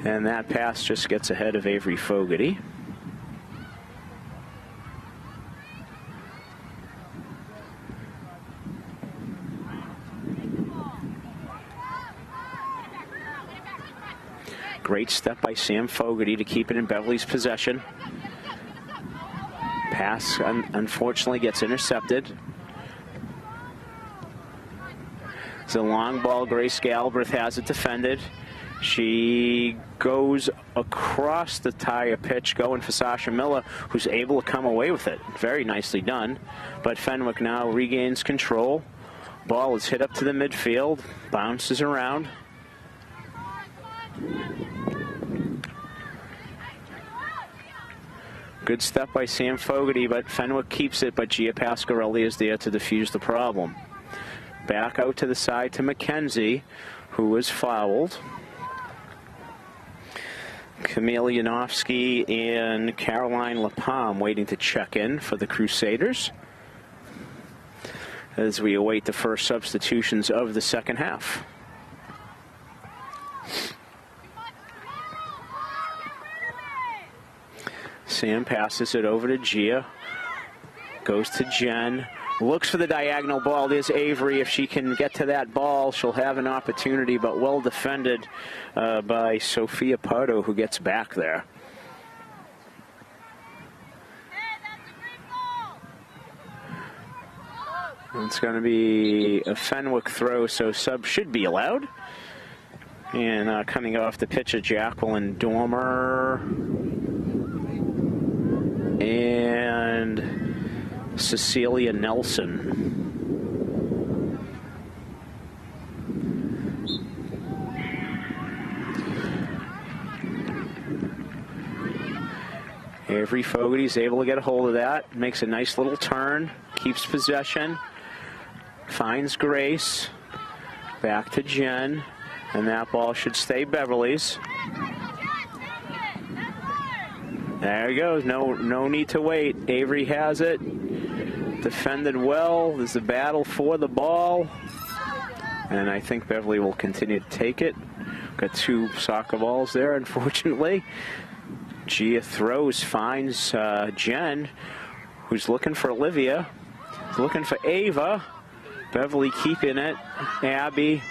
And that pass just gets ahead of Avery Fogarty. Great step by Sam Fogarty to keep it in Beverly's possession. Pass unfortunately gets intercepted. It's a long ball. Grace Galbraith has it defended. She goes across the tire pitch, going for Sasha Miller, who's able to come away with it. Very nicely done. But Fenwick now regains control. Ball is hit up to the midfield, bounces around. Good step by Sam Fogarty, but Fenwick keeps it, but Gia Pasquarelli is there to defuse the problem. Back out to the side to Mackenzie, who was fouled. Camille Yanofsky and Caroline LaPalme waiting to check in for the Crusaders as we await the first substitutions of the second half. Sam passes it over to Gia. Goes to Jen. Looks for the diagonal ball. There's Avery. If she can get to that ball, she'll have an opportunity, but well defended by Sophia Pardo, who gets back there. It's going to be a Fenwick throw, so sub should be allowed. And coming off the pitch of Jacqueline Dormer and Cecilia Nelson. Avery Fogarty's able to get a hold of that. Makes a nice little turn. Keeps possession. Finds Grace. Back to Jen. And that ball should stay Beverly's. There he goes. No need to wait. Avery has it. Defended well. There's a battle for the ball. And I think Beverly will continue to take it. Got two soccer balls there, unfortunately. Gia throws, finds Jen, who's looking for Olivia. Looking for Ava. Beverly keeping it. Abby.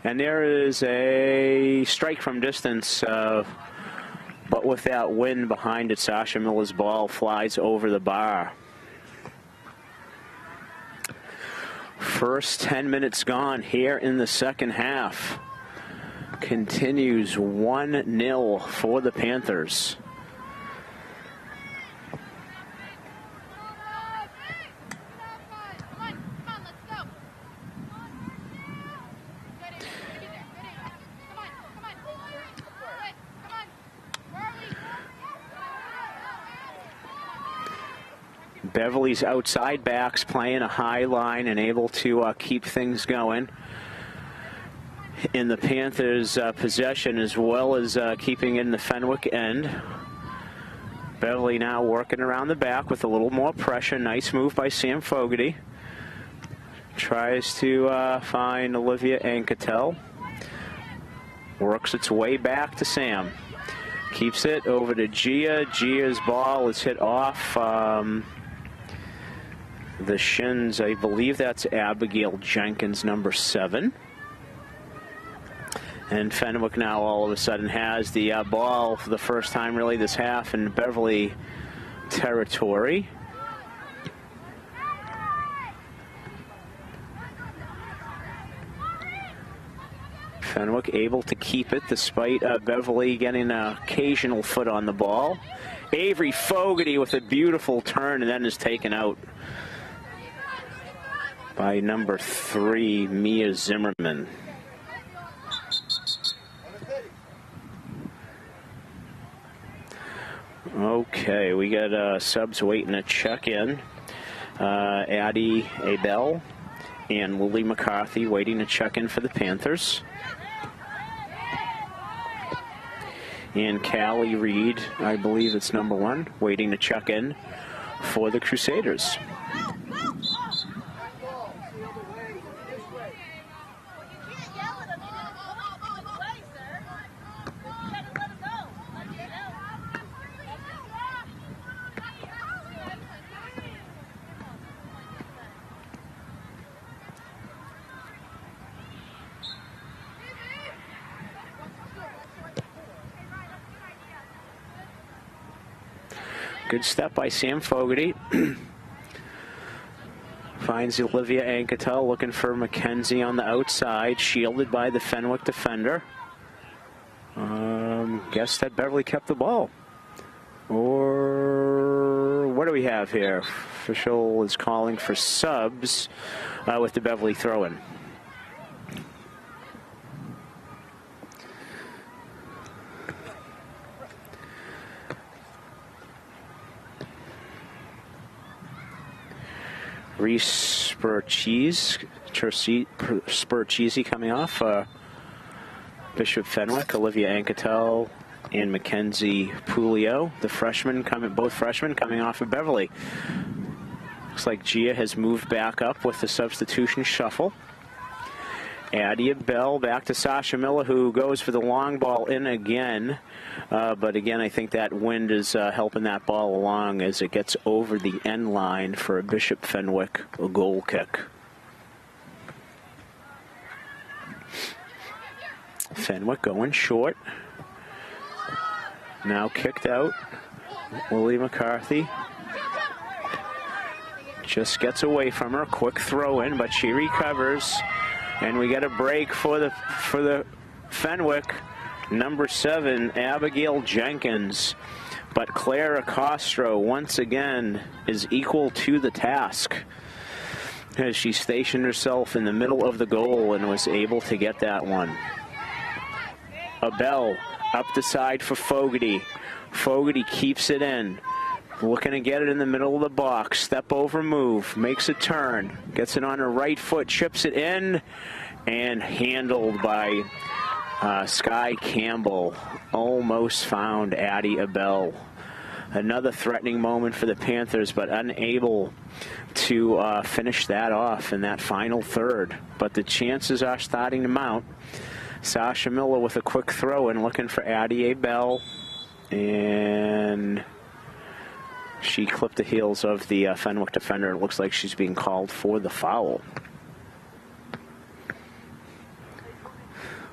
And there is a strike from distance. But with that wind behind it, Sasha Miller's ball flies over the bar. First 10 minutes gone here in the second half. Continues 1-0 for the Panthers. Beverly's outside backs playing a high line and able to keep things going in the Panthers' possession, as well as keeping in the Fenwick end. Beverly now working around the back with a little more pressure. Nice move by Sam Fogarty. Tries to find Olivia Anketel. Works its way back to Sam. Keeps it over to Gia. Gia's ball is hit off the shins. I believe that's Abigail Jenkins, number 7. And Fenwick now all of a sudden has the ball for the first time really this half in Beverly territory. Fenwick able to keep it despite Beverly getting an occasional foot on the ball. Avery Fogarty with a beautiful turn and then is taken out by number 3, Mia Zimmerman. Okay, we got subs waiting to check in. Addie Abel and Lily McCarthy waiting to check in for the Panthers. And Callie Reed, I believe it's number 1, waiting to check in for the Crusaders. Good step by Sam Fogarty. Finds Olivia Anketel looking for Mackenzie on the outside, shielded by the Fenwick defender. Guess that Beverly kept the ball. Or what do we have here? Official is calling for subs with the Beverly throw-in. Reese Spurcheese coming off. Bishop Fenwick, Olivia Anquetel, and Mackenzie Pulio, both freshmen coming off of Beverly. Looks like Gia has moved back up with the substitution shuffle. Addie Bell back to Sasha Miller, who goes for the long ball in again. But again, I think that wind is helping that ball along as it gets over the end line for a Bishop Fenwick goal kick. Fenwick going short. Now kicked out. Lily McCarthy just gets away from her. Quick throw in, but she recovers. And we get a break for the Fenwick. Number 7, Abigail Jenkins. But Clara Castro once again is equal to the task as she stationed herself in the middle of the goal and was able to get that one. Abel up the side for Fogarty. Fogarty keeps it in. Looking to get it in the middle of the box. Step over move. Makes a turn. Gets it on her right foot. Chips it in. And handled by Sky Campbell. Almost found Addie Abel. Another threatening moment for the Panthers, but unable to finish that off in that final third. But the chances are starting to mount. Sasha Miller with a quick throw and looking for Addie Abel. And she clipped the heels of the Fenwick defender. It looks like she's being called for the foul.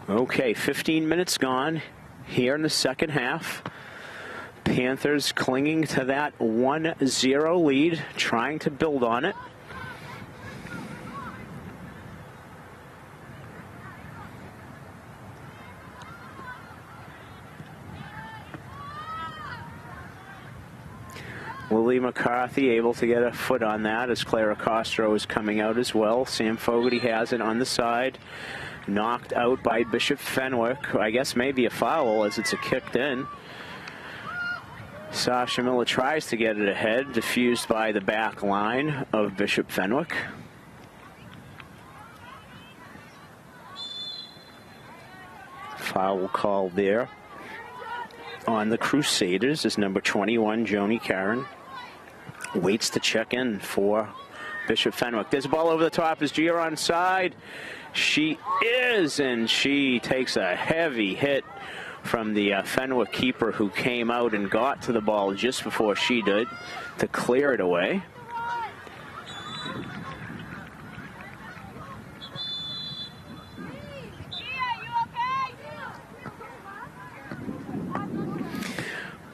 Okay, 15 minutes gone here in the second half. Panthers clinging to that 1-0 lead, trying to build on it. Lily McCarthy able to get a foot on that as Clara Castro is coming out as well. Sam Fogarty has it on the side. Knocked out by Bishop Fenwick. I guess maybe a foul as it's a kicked in. Sasha Miller tries to get it ahead, diffused by the back line of Bishop Fenwick. Foul called there on the Crusaders is number 21, Joni Karen. Waits to check in for Bishop Fenwick. There's a ball over the top. Is Gia onside? She is, and she takes a heavy hit from the Fenwick keeper who came out and got to the ball just before she did to clear it away.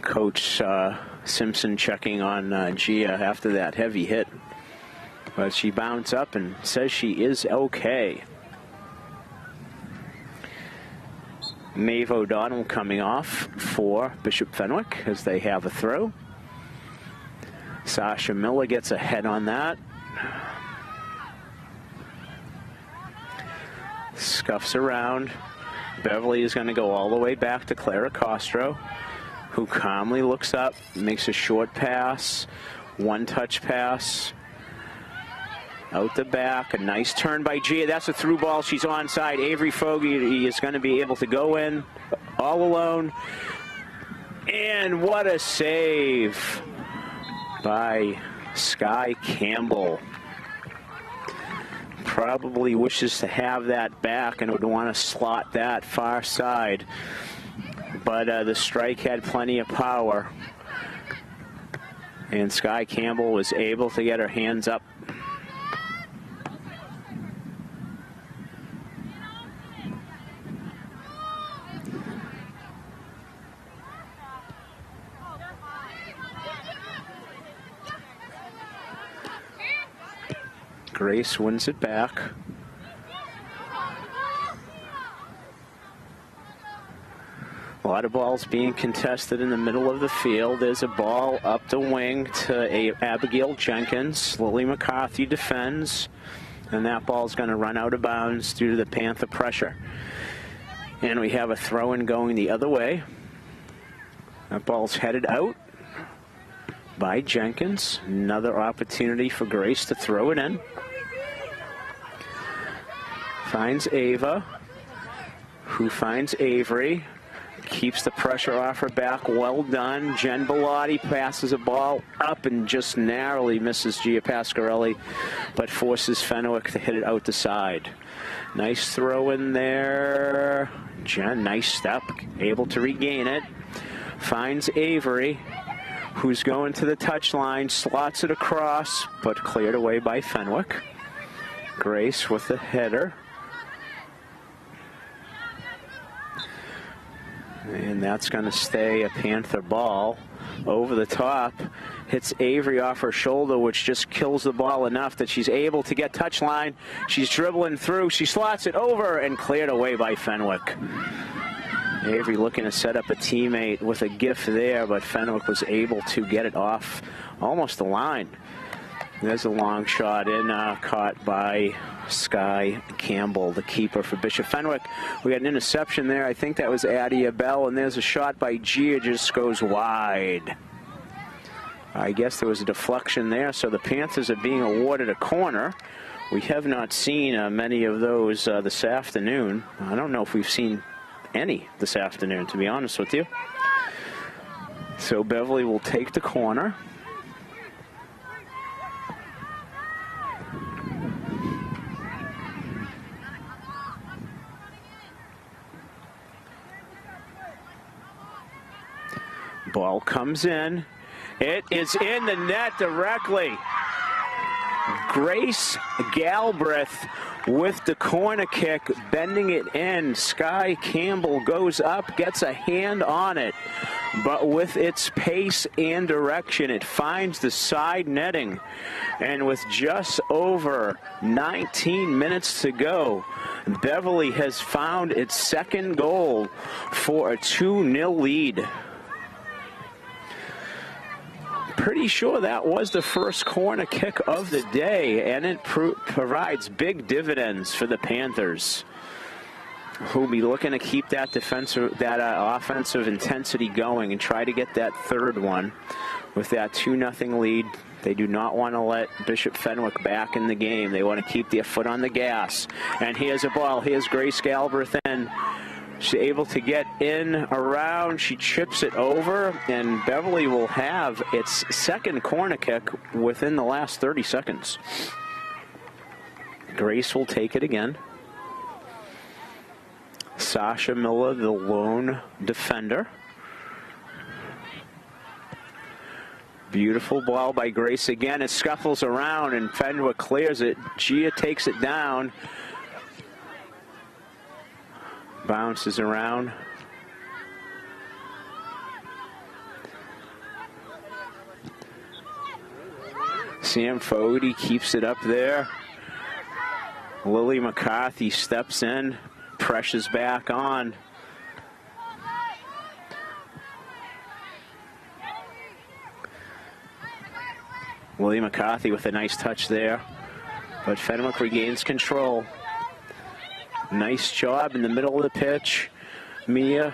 Coach Simpson checking on Gia after that heavy hit. But she bounced up and says she is okay. Maeve O'Donnell coming off for Bishop Fenwick as they have a throw. Sasha Miller gets a head on that. Scuffs around. Beverly is going to go all the way back to Clara Castro, who calmly looks up, makes a short pass, one-touch pass. Out the back, a nice turn by Gia. That's a through ball. She's onside. Avery Fogarty is going to be able to go in all alone. And what a save by Sky Campbell. Probably wishes to have that back and would want to slot that far side. But the strike had plenty of power. And Sky Campbell was able to get her hands up. Grace wins it back. A lot of balls being contested in the middle of the field. There's a ball up the wing to Abigail Jenkins. Lily McCarthy defends, and that ball's going to run out of bounds due to the Panther pressure. And we have a throw-in going the other way. That ball's headed out by Jenkins. Another opportunity for Grace to throw it in. Finds Ava, who finds Avery. Keeps the pressure off her back. Well done. Jen Bellotti passes a ball up and just narrowly misses Gia Pasquarelli, but forces Fenwick to hit it out the side. Nice throw in there. Jen, nice step. Able to regain it. Finds Avery, who's going to the touchline. Slots it across, but cleared away by Fenwick. Grace with the header. And that's going to stay a Panther ball. Over the top, hits Avery off her shoulder, which just kills the ball enough that she's able to get touchline. She's dribbling through. She slots it over and cleared away by Fenwick. Avery looking to set up a teammate with a gift there, but Fenwick was able to get it off almost the line. There's a long shot in, caught by Sky Campbell, the keeper for Bishop Fenwick. We got an interception there. I think that was Addie Abell, and there's a shot by Gia, just goes wide. I guess there was a deflection there, so the Panthers are being awarded a corner. We have not seen many of those this afternoon. I don't know if we've seen any this afternoon, to be honest with you. So Beverly will take the corner. Ball comes in. It is in the net directly. Grace Galbraith with the corner kick, bending it in. Sky Campbell goes up, gets a hand on it, but with its pace and direction, it finds the side netting. And with just over 19 minutes to go, Beverly has found its second goal for a 2-0 lead. Pretty sure that was the first corner kick of the day, and it provides big dividends for the Panthers, who'll be looking to keep that offensive intensity going and try to get that third one with that 2-0 lead. They do not want to let Bishop Fenwick back in the game. They want to keep their foot on the gas. And here's a ball. Here's Grace Galbraith in. She's able to get in around. She chips it over, and Beverly will have its second corner kick within the last 30 seconds. Grace will take it again. Sasha Miller, the lone defender. Beautiful ball by Grace again. It scuffles around, and Fenwick clears it. Gia takes it down. Bounces around. Sam Fogarty keeps it up there. Lily McCarthy steps in, pressures back on. Lily McCarthy with a nice touch there, but Fenwick regains control. Nice job in the middle of the pitch. Jen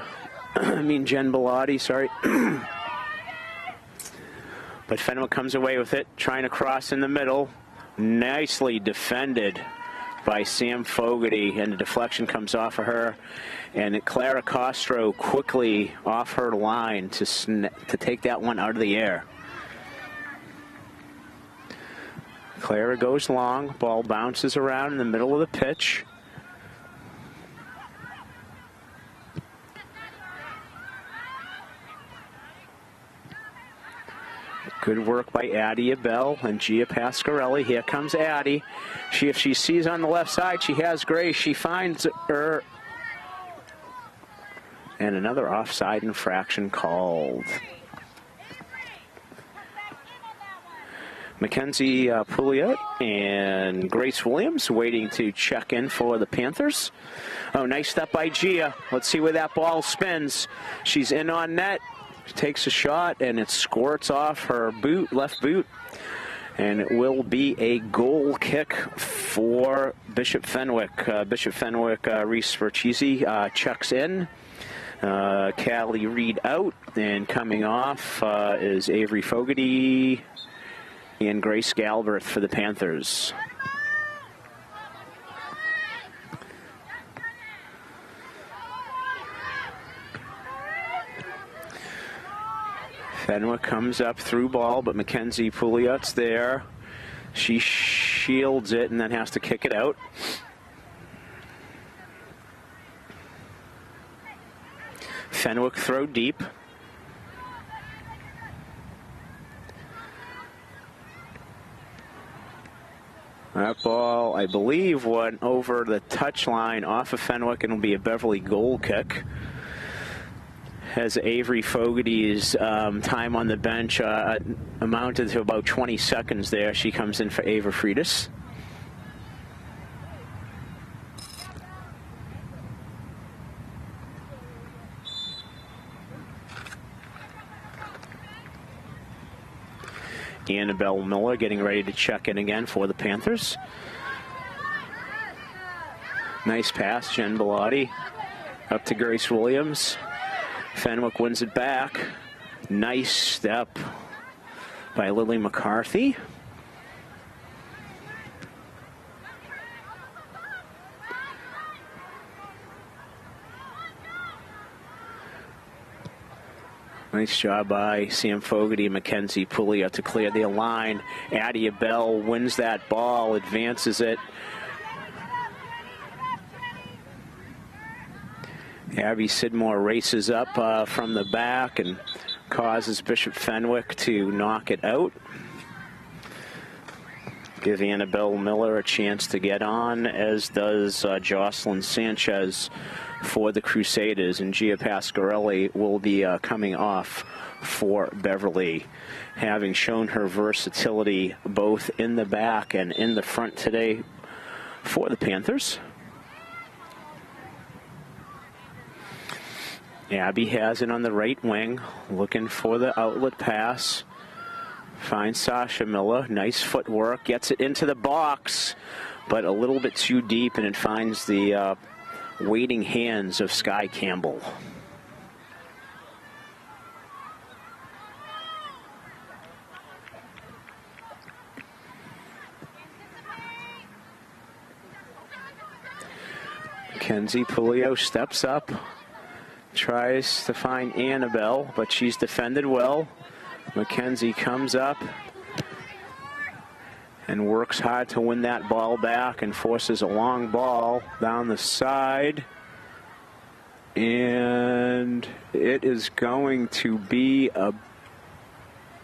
Bellotti, sorry. But Fenwick comes away with it, trying to cross in the middle. Nicely defended by Sam Fogarty, and the deflection comes off of her. And Clara Castro quickly off her line to take that one out of the air. Clara goes long, ball bounces around in the middle of the pitch. Good work by Addie Abell and Gia Pasquarelli. Here comes Addie. If she sees on the left side, she has Grace. She finds her. And another offside infraction called. Mackenzie Pouliot and Grace Williams waiting to check in for the Panthers. Oh, nice step by Gia. Let's see where that ball spins. She's in on net. Takes a shot, and it squirts off her boot, left boot. And it will be a goal kick for Bishop Fenwick. Bishop Fenwick, Reese Verchisi checks in. Callie Reed out. And coming off is Avery Fogarty and Grace Galbraith for the Panthers. Fenwick comes up through ball, but Mackenzie Pouliot's there. She shields it and then has to kick it out. Fenwick throw deep. That ball, I believe, went over the touchline off of Fenwick and will be a Beverly goal kick. As Avery Fogarty's time on the bench amounted to about 20 seconds there, she comes in for Ava Freitas. Annabelle Miller getting ready to check in again for the Panthers. Nice pass, Jen Bellotti up to Grace Williams. Fenwick wins it back. Nice step by Lily McCarthy. Nice job by Sam Fogarty and Mackenzie Pouliot to clear the line. Addie Bell wins that ball, advances it. Abby Sidmore races up from the back and causes Bishop Fenwick to knock it out. Give Annabelle Miller a chance to get on, as does Jocelyn Sanchez for the Crusaders, and Gia Pasquarelli will be coming off for Beverly, having shown her versatility both in the back and in the front today for the Panthers. Abby has it on the right wing, looking for the outlet pass. Finds Sasha Miller, nice footwork, gets it into the box, but a little bit too deep, and it finds the waiting hands of Sky Campbell. Mackenzie Pouliot steps up, tries to find Annabelle, but she's defended well. Mackenzie comes up and works hard to win that ball back and forces a long ball down the side. And it is going to be a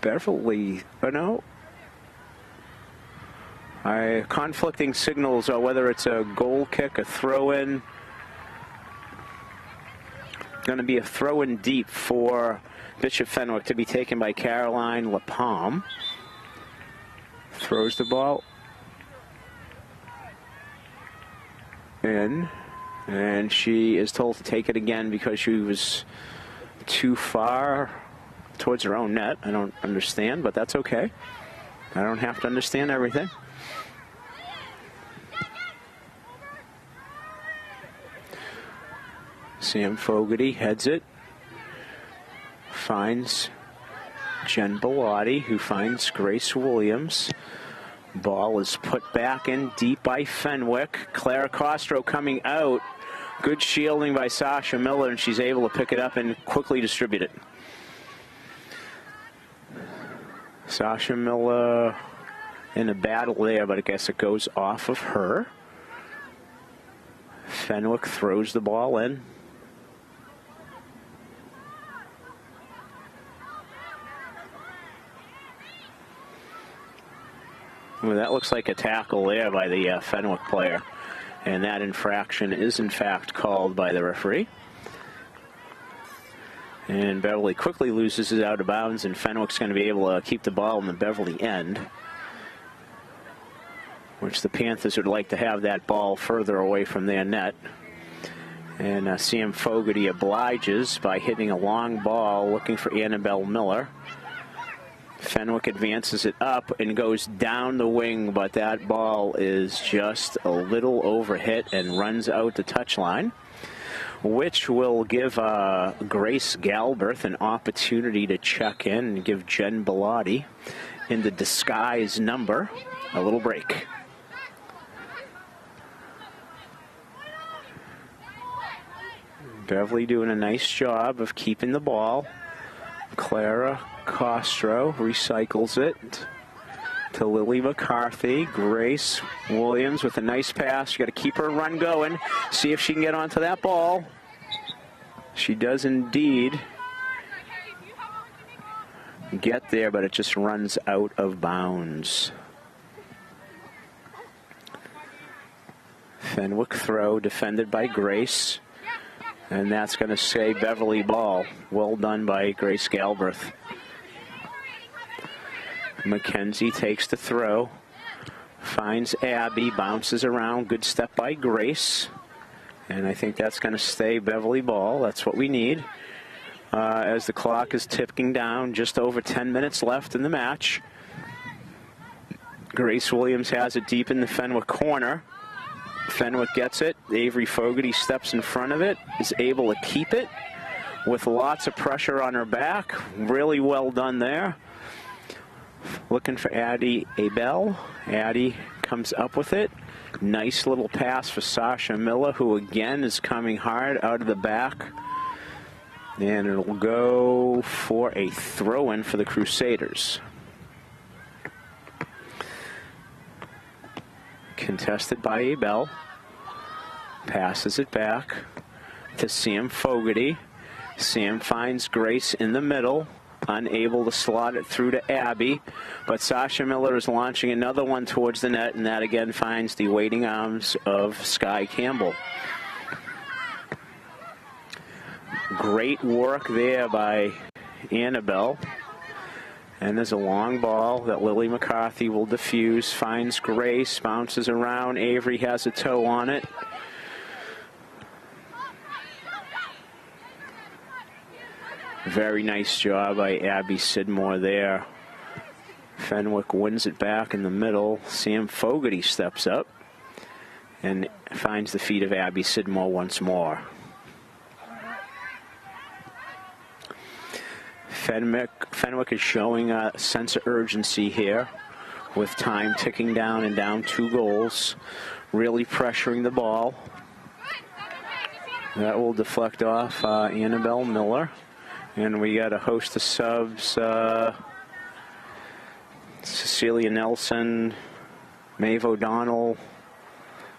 Beverly, conflicting signals on whether it's a goal kick, a throw-in. Going to be a throw-in deep for Bishop Fenwick to be taken by Caroline LaPalme. Throws the ball in, and she is told to take it again because she was too far towards her own net. I don't understand, but that's okay. I don't have to understand everything. Sam Fogarty heads it. Finds Jen Bellotti, who finds Grace Williams. Ball is put back in deep by Fenwick. Clara Costro coming out. Good shielding by Sasha Miller, and she's able to pick it up and quickly distribute it. Sasha Miller in a battle there, but I guess it goes off of her. Fenwick throws the ball in. Well, that looks like a tackle there by the Fenwick player. And that infraction is, in fact, called by the referee. And Beverly quickly loses it out of bounds, and Fenwick's going to be able to keep the ball in the Beverly end, which the Panthers would like to have that ball further away from their net. And Sam Fogarty obliges by hitting a long ball, looking for Annabelle Miller. Fenwick advances it up and goes down the wing, but that ball is just a little overhit and runs out the touchline, which will give Grace Galbraith an opportunity to check in and give Jen Bellotti in the disguise number a little break. Beverly doing a nice job of keeping the ball. Clara Costro recycles it to Lily McCarthy. Grace Williams with a nice pass. You got to keep her run going. See if she can get onto that ball. She does indeed get there, but it just runs out of bounds. Fenwick throw defended by Grace. And that's going to say Beverly ball. Well done by Grace Galbraith. McKenzie takes the throw. Finds Abby. Bounces around. Good step by Grace. And I think that's going to stay Beverly ball. That's what we need. As the clock is ticking down, just over 10 minutes left in the match. Grace Williams has it deep in the Fenwick corner. Fenwick gets it. Avery Fogarty steps in front of it, is able to keep it with lots of pressure on her back. Really well done there. Looking for Addie Abel. Addie comes up with it. Nice little pass for Sasha Miller, who again is coming hard out of the back. And it'll go for a throw-in for the Crusaders. Contested by Abel. Passes it back to Sam Fogarty. Sam finds Grace in the middle. Unable to slot it through to Abby. But Sasha Miller is launching another one towards the net, and that again finds the waiting arms of Sky Campbell. Great work there by Annabelle. And there's a long ball that Lily McCarthy will defuse. Finds Grace, bounces around. Avery has a toe on it. Very nice job by Abby Sidmore there. Fenwick wins it back in the middle. Sam Fogarty steps up and finds the feet of Abby Sidmore once more. Fenwick is showing a sense of urgency here with time ticking down and down 2 goals. Really pressuring the ball. That will deflect off Annabelle Miller. And we got a host of subs. Cecilia Nelson, Maeve O'Donnell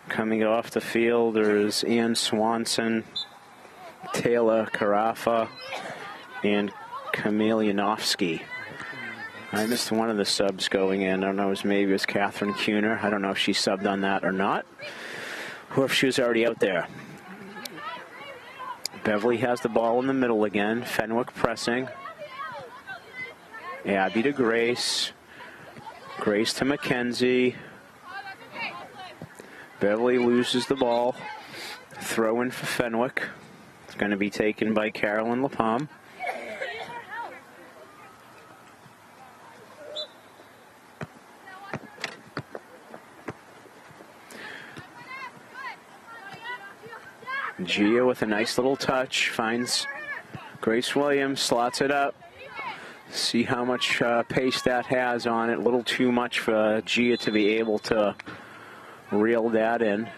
coming off the field. There's Ann Swanson, Taylor Carafa, and Camille Yanofsky. I missed one of the subs going in. I don't know, maybe it was Catherine Kuhner. I don't know if she subbed on that or not, or if she was already out there. Beverly has the ball in the middle again. Fenwick pressing. Abby to Grace. Grace to McKenzie. Beverly loses the ball. Throw in for Fenwick. It's going to be taken by Carolyn LaPalme. Gia with a nice little touch, finds Grace Williams, slots it up. See how much pace that has on it. A little too much for Gia to be able to reel that in.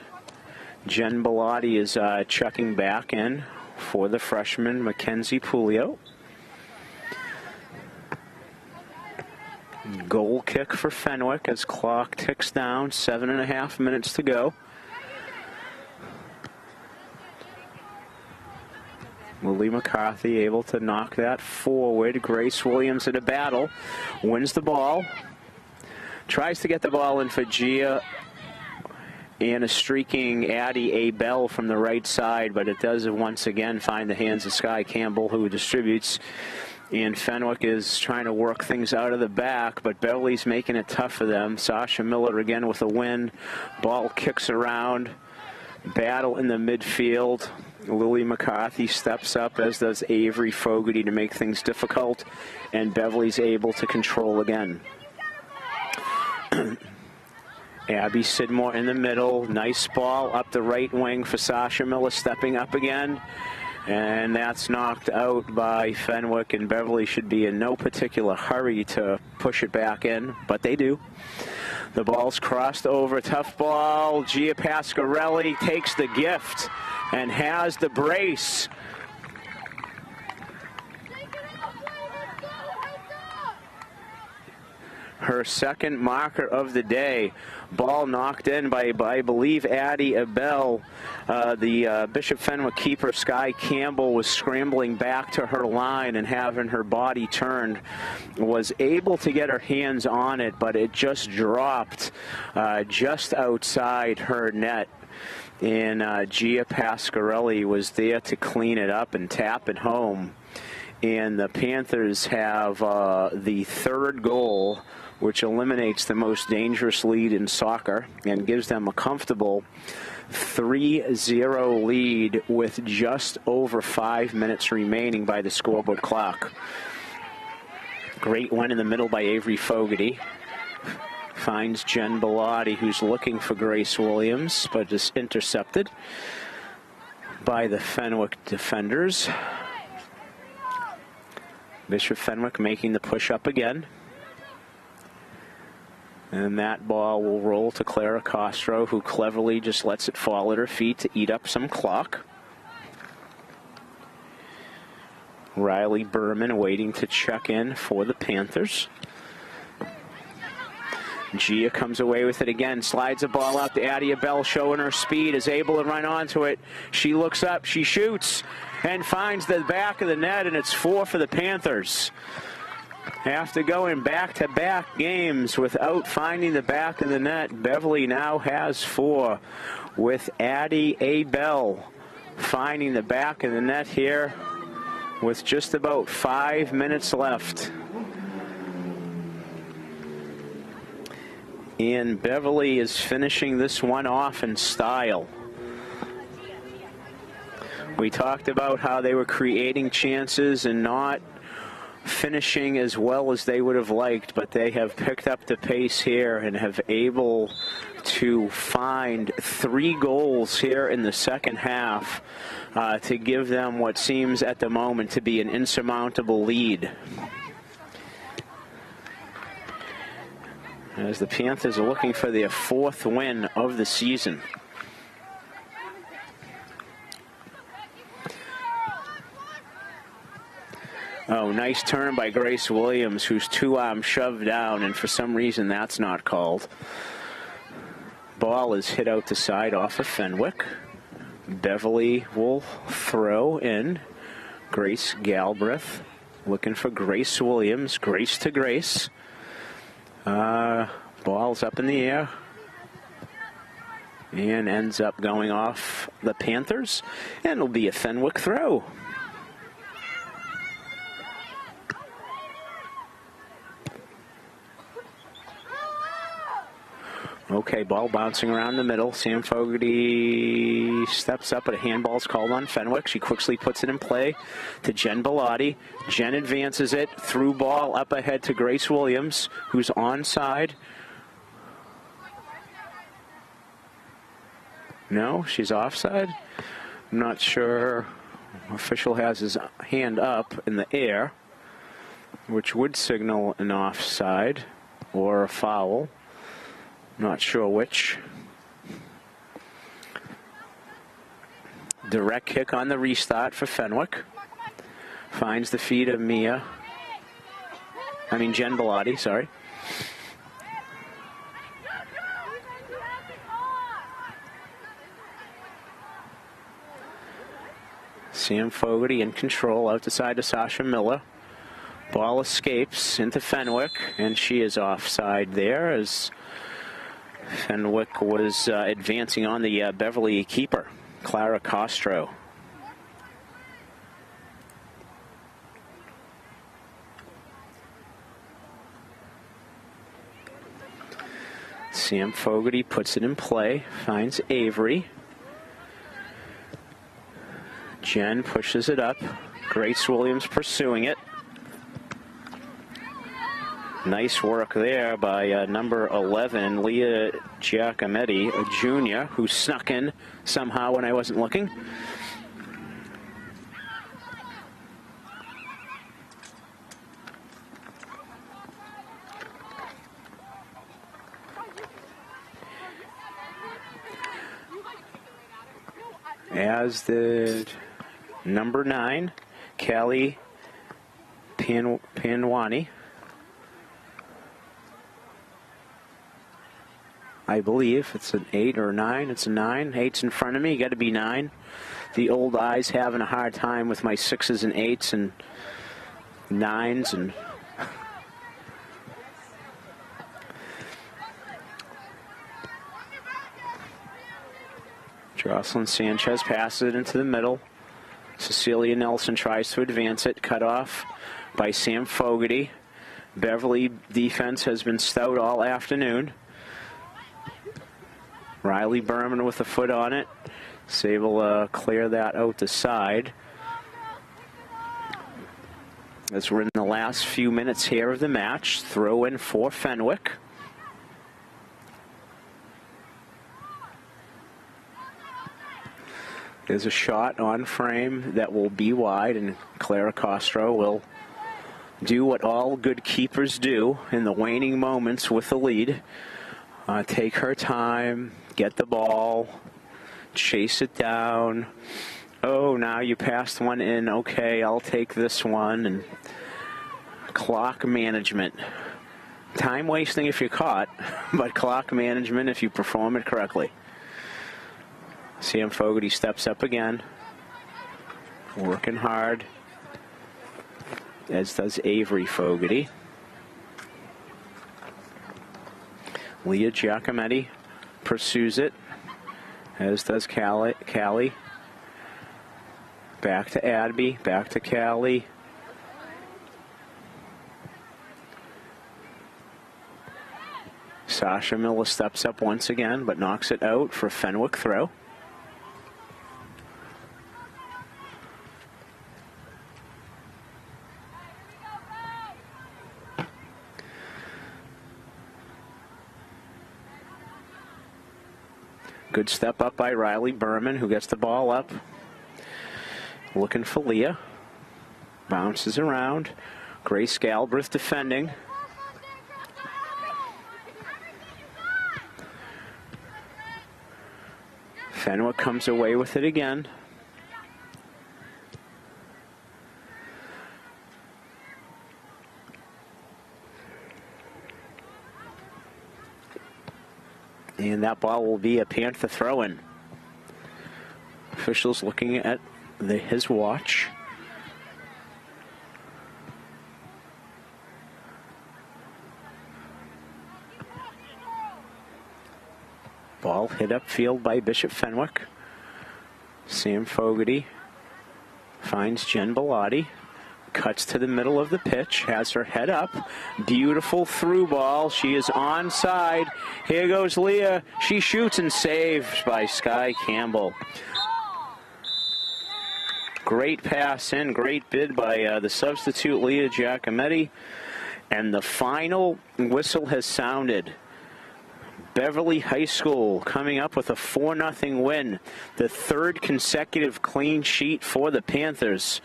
Jen Bellotti is checking back in for the freshman, Mackenzie Pulio. Goal kick for Fenwick as clock ticks down, 7.5 minutes to go. Lily McCarthy able to knock that forward. Grace Williams in a battle. Wins the ball. Tries to get the ball in for Gia. And a streaking Addie Abel from the right side. But it does once again find the hands of Sky Campbell, who distributes. And Fenwick is trying to work things out of the back. But Beverly's making it tough for them. Sasha Miller again with a win. Ball kicks around. Battle in the midfield. Lily McCarthy steps up, as does Avery Fogarty, to make things difficult, and Beverly's able to control again. Abby Sidmore in the middle. Nice ball up the right wing for Sasha Miller, stepping up again. And that's knocked out by Fenwick, and Beverly should be in no particular hurry to push it back in, but they do. The ball's crossed over. Tough ball. Gia Pasquarelli takes the gift and has the brace. her second marker of the day. Ball knocked in by I believe, Addie Abell. The Bishop Fenwick keeper, Sky Campbell, was scrambling back to her line and having her body turned. Was able to get her hands on it, but it just dropped just outside her net. And Gia Pasquarelli was there to clean it up and tap it home. And the Panthers have the third goal, which eliminates the most dangerous lead in soccer and gives them a comfortable 3-0 lead with just over 5 minutes remaining by the scoreboard clock. Great one in the middle by Avery Fogarty. Finds Jen Bellotti, who's looking for Grace Williams, but is intercepted by the Fenwick defenders. Bishop Fenwick making the push up again. And that ball will roll to Clara Castro, who cleverly just lets it fall at her feet to eat up some clock. Riley Berman waiting to check in for the Panthers. Gia comes away with it again, slides the ball up to Addie Abell, showing her speed, is able to run onto it. She looks up, she shoots, and finds the back of the net, and it's 4 for the Panthers. After going back-to-back games without finding the back of the net, Beverly now has 4, with Addie Abell finding the back of the net here with just about 5 minutes left. And Beverly is finishing this one off in style. We talked about how they were creating chances and not finishing as well as they would have liked, but they have picked up the pace here and have able to find 3 goals here in the second half to give them what seems at the moment to be an insurmountable lead. As the Panthers are looking for their 4th win of the season. Oh, nice turn by Grace Williams, whose 2-arm shoved down, and for some reason that's not called. Ball is hit out the side off of Fenwick. Beverly will throw in. Grace Galbraith looking for Grace Williams. Grace to Grace. Ball's up in the air and ends up going off the Panthers, and it'll be a Fenwick throw. Okay, ball bouncing around the middle. Sam Fogarty steps up, but a handball's called on Fenwick. She quickly puts it in play to Jen Bellotti. Jen advances it. Through ball up ahead to Grace Williams, who's onside. No, she's offside. I'm not sure. Official has his hand up in the air, which would signal an offside or a foul. Not sure which. Direct kick on the restart for Fenwick. Finds the feet of Jen Bellotti, sorry. Sam Fogarty in control out the side to Sasha Miller. Ball escapes into Fenwick, and she is offside there as Fenwick was advancing on the Beverly keeper, Clara Castro. Sam Fogarty puts it in play, finds Avery. Jen pushes it up. Grace Williams pursuing it. Nice work there by number 11, Leah Giacometti, a junior, who snuck in somehow when I wasn't looking. As did number 9, Callie Panwani. I believe. It's an 8 or a 9. It's a 9. 8's in front of me. You got to be 9. The old eyes having a hard time with my 6s and 8s and 9s and Jocelyn Sanchez passes it into the middle. Cecilia Nelson tries to advance it. Cut off by Sam Fogarty. Beverly defense has been stout all afternoon. Riley Berman with a foot on it. Is able to clear that out the side. As we're in the last few minutes here of the match, throw in for Fenwick. There's a shot on frame that will be wide, and Clara Castro will do what all good keepers do in the waning moments with the lead. Take her time, get the ball, chase it down. Oh, now you passed one in. Okay, I'll take this one. And clock management. Time wasting if you're caught, but clock management if you perform it correctly. Sam Fogarty steps up again. Working hard, as does Avery Fogarty. Leah Giacometti pursues it, as does Callie. Back to Adby, back to Callie. Sasha Miller steps up once again, but knocks it out for Fenwick throw. Good step up by Riley Berman, who gets the ball up. Looking for Leah. Bounces around. Grace Galbraith defending. Fenwick comes away with it again. And that ball will be a Panther throw-in. Officials looking at his watch. Ball hit upfield by Bishop Fenwick. Sam Fogarty finds Jen Bellotti. Cuts to the middle of the pitch, has her head up. Beautiful through ball. She is onside. Here goes Leah. She shoots and saved by Sky Campbell. Great pass in, great bid by the substitute Leah Giacometti. And the final whistle has sounded. Beverly High School coming up with a 4-0 win. The third consecutive clean sheet for the Panthers.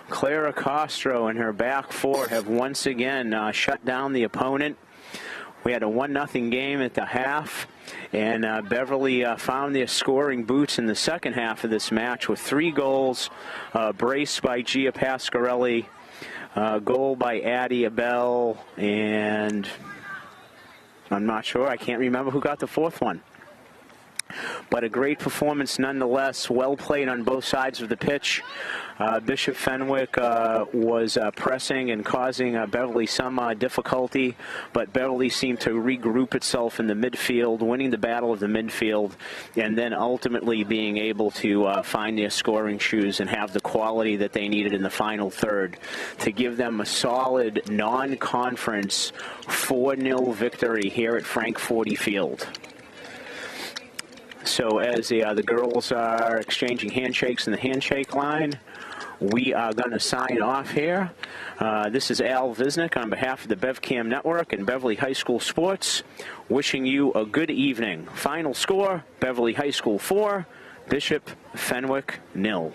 Clara Castro and her back four have once again shut down the opponent. We had a 1-0 game at the half, and Beverly found their scoring boots in the second half of this match with 3 goals, brace by Gia Pasquarelli, goal by Addie Abel, and I'm not sure. I can't remember who got the 4th one. But a great performance nonetheless, well played on both sides of the pitch. Bishop Fenwick was pressing and causing Beverly some difficulty, but Beverly seemed to regroup itself in the midfield, winning the battle of the midfield, and then ultimately being able to find their scoring shoes and have the quality that they needed in the final third to give them a solid non-conference 4-0 victory here at Frank Forty Field. So as the girls are exchanging handshakes in the handshake line, we are going to sign off here. This is Al Visnick on behalf of the BevCam Network and Beverly High School Sports, wishing you a good evening. Final score, Beverly High School 4, Bishop Fenwick 0.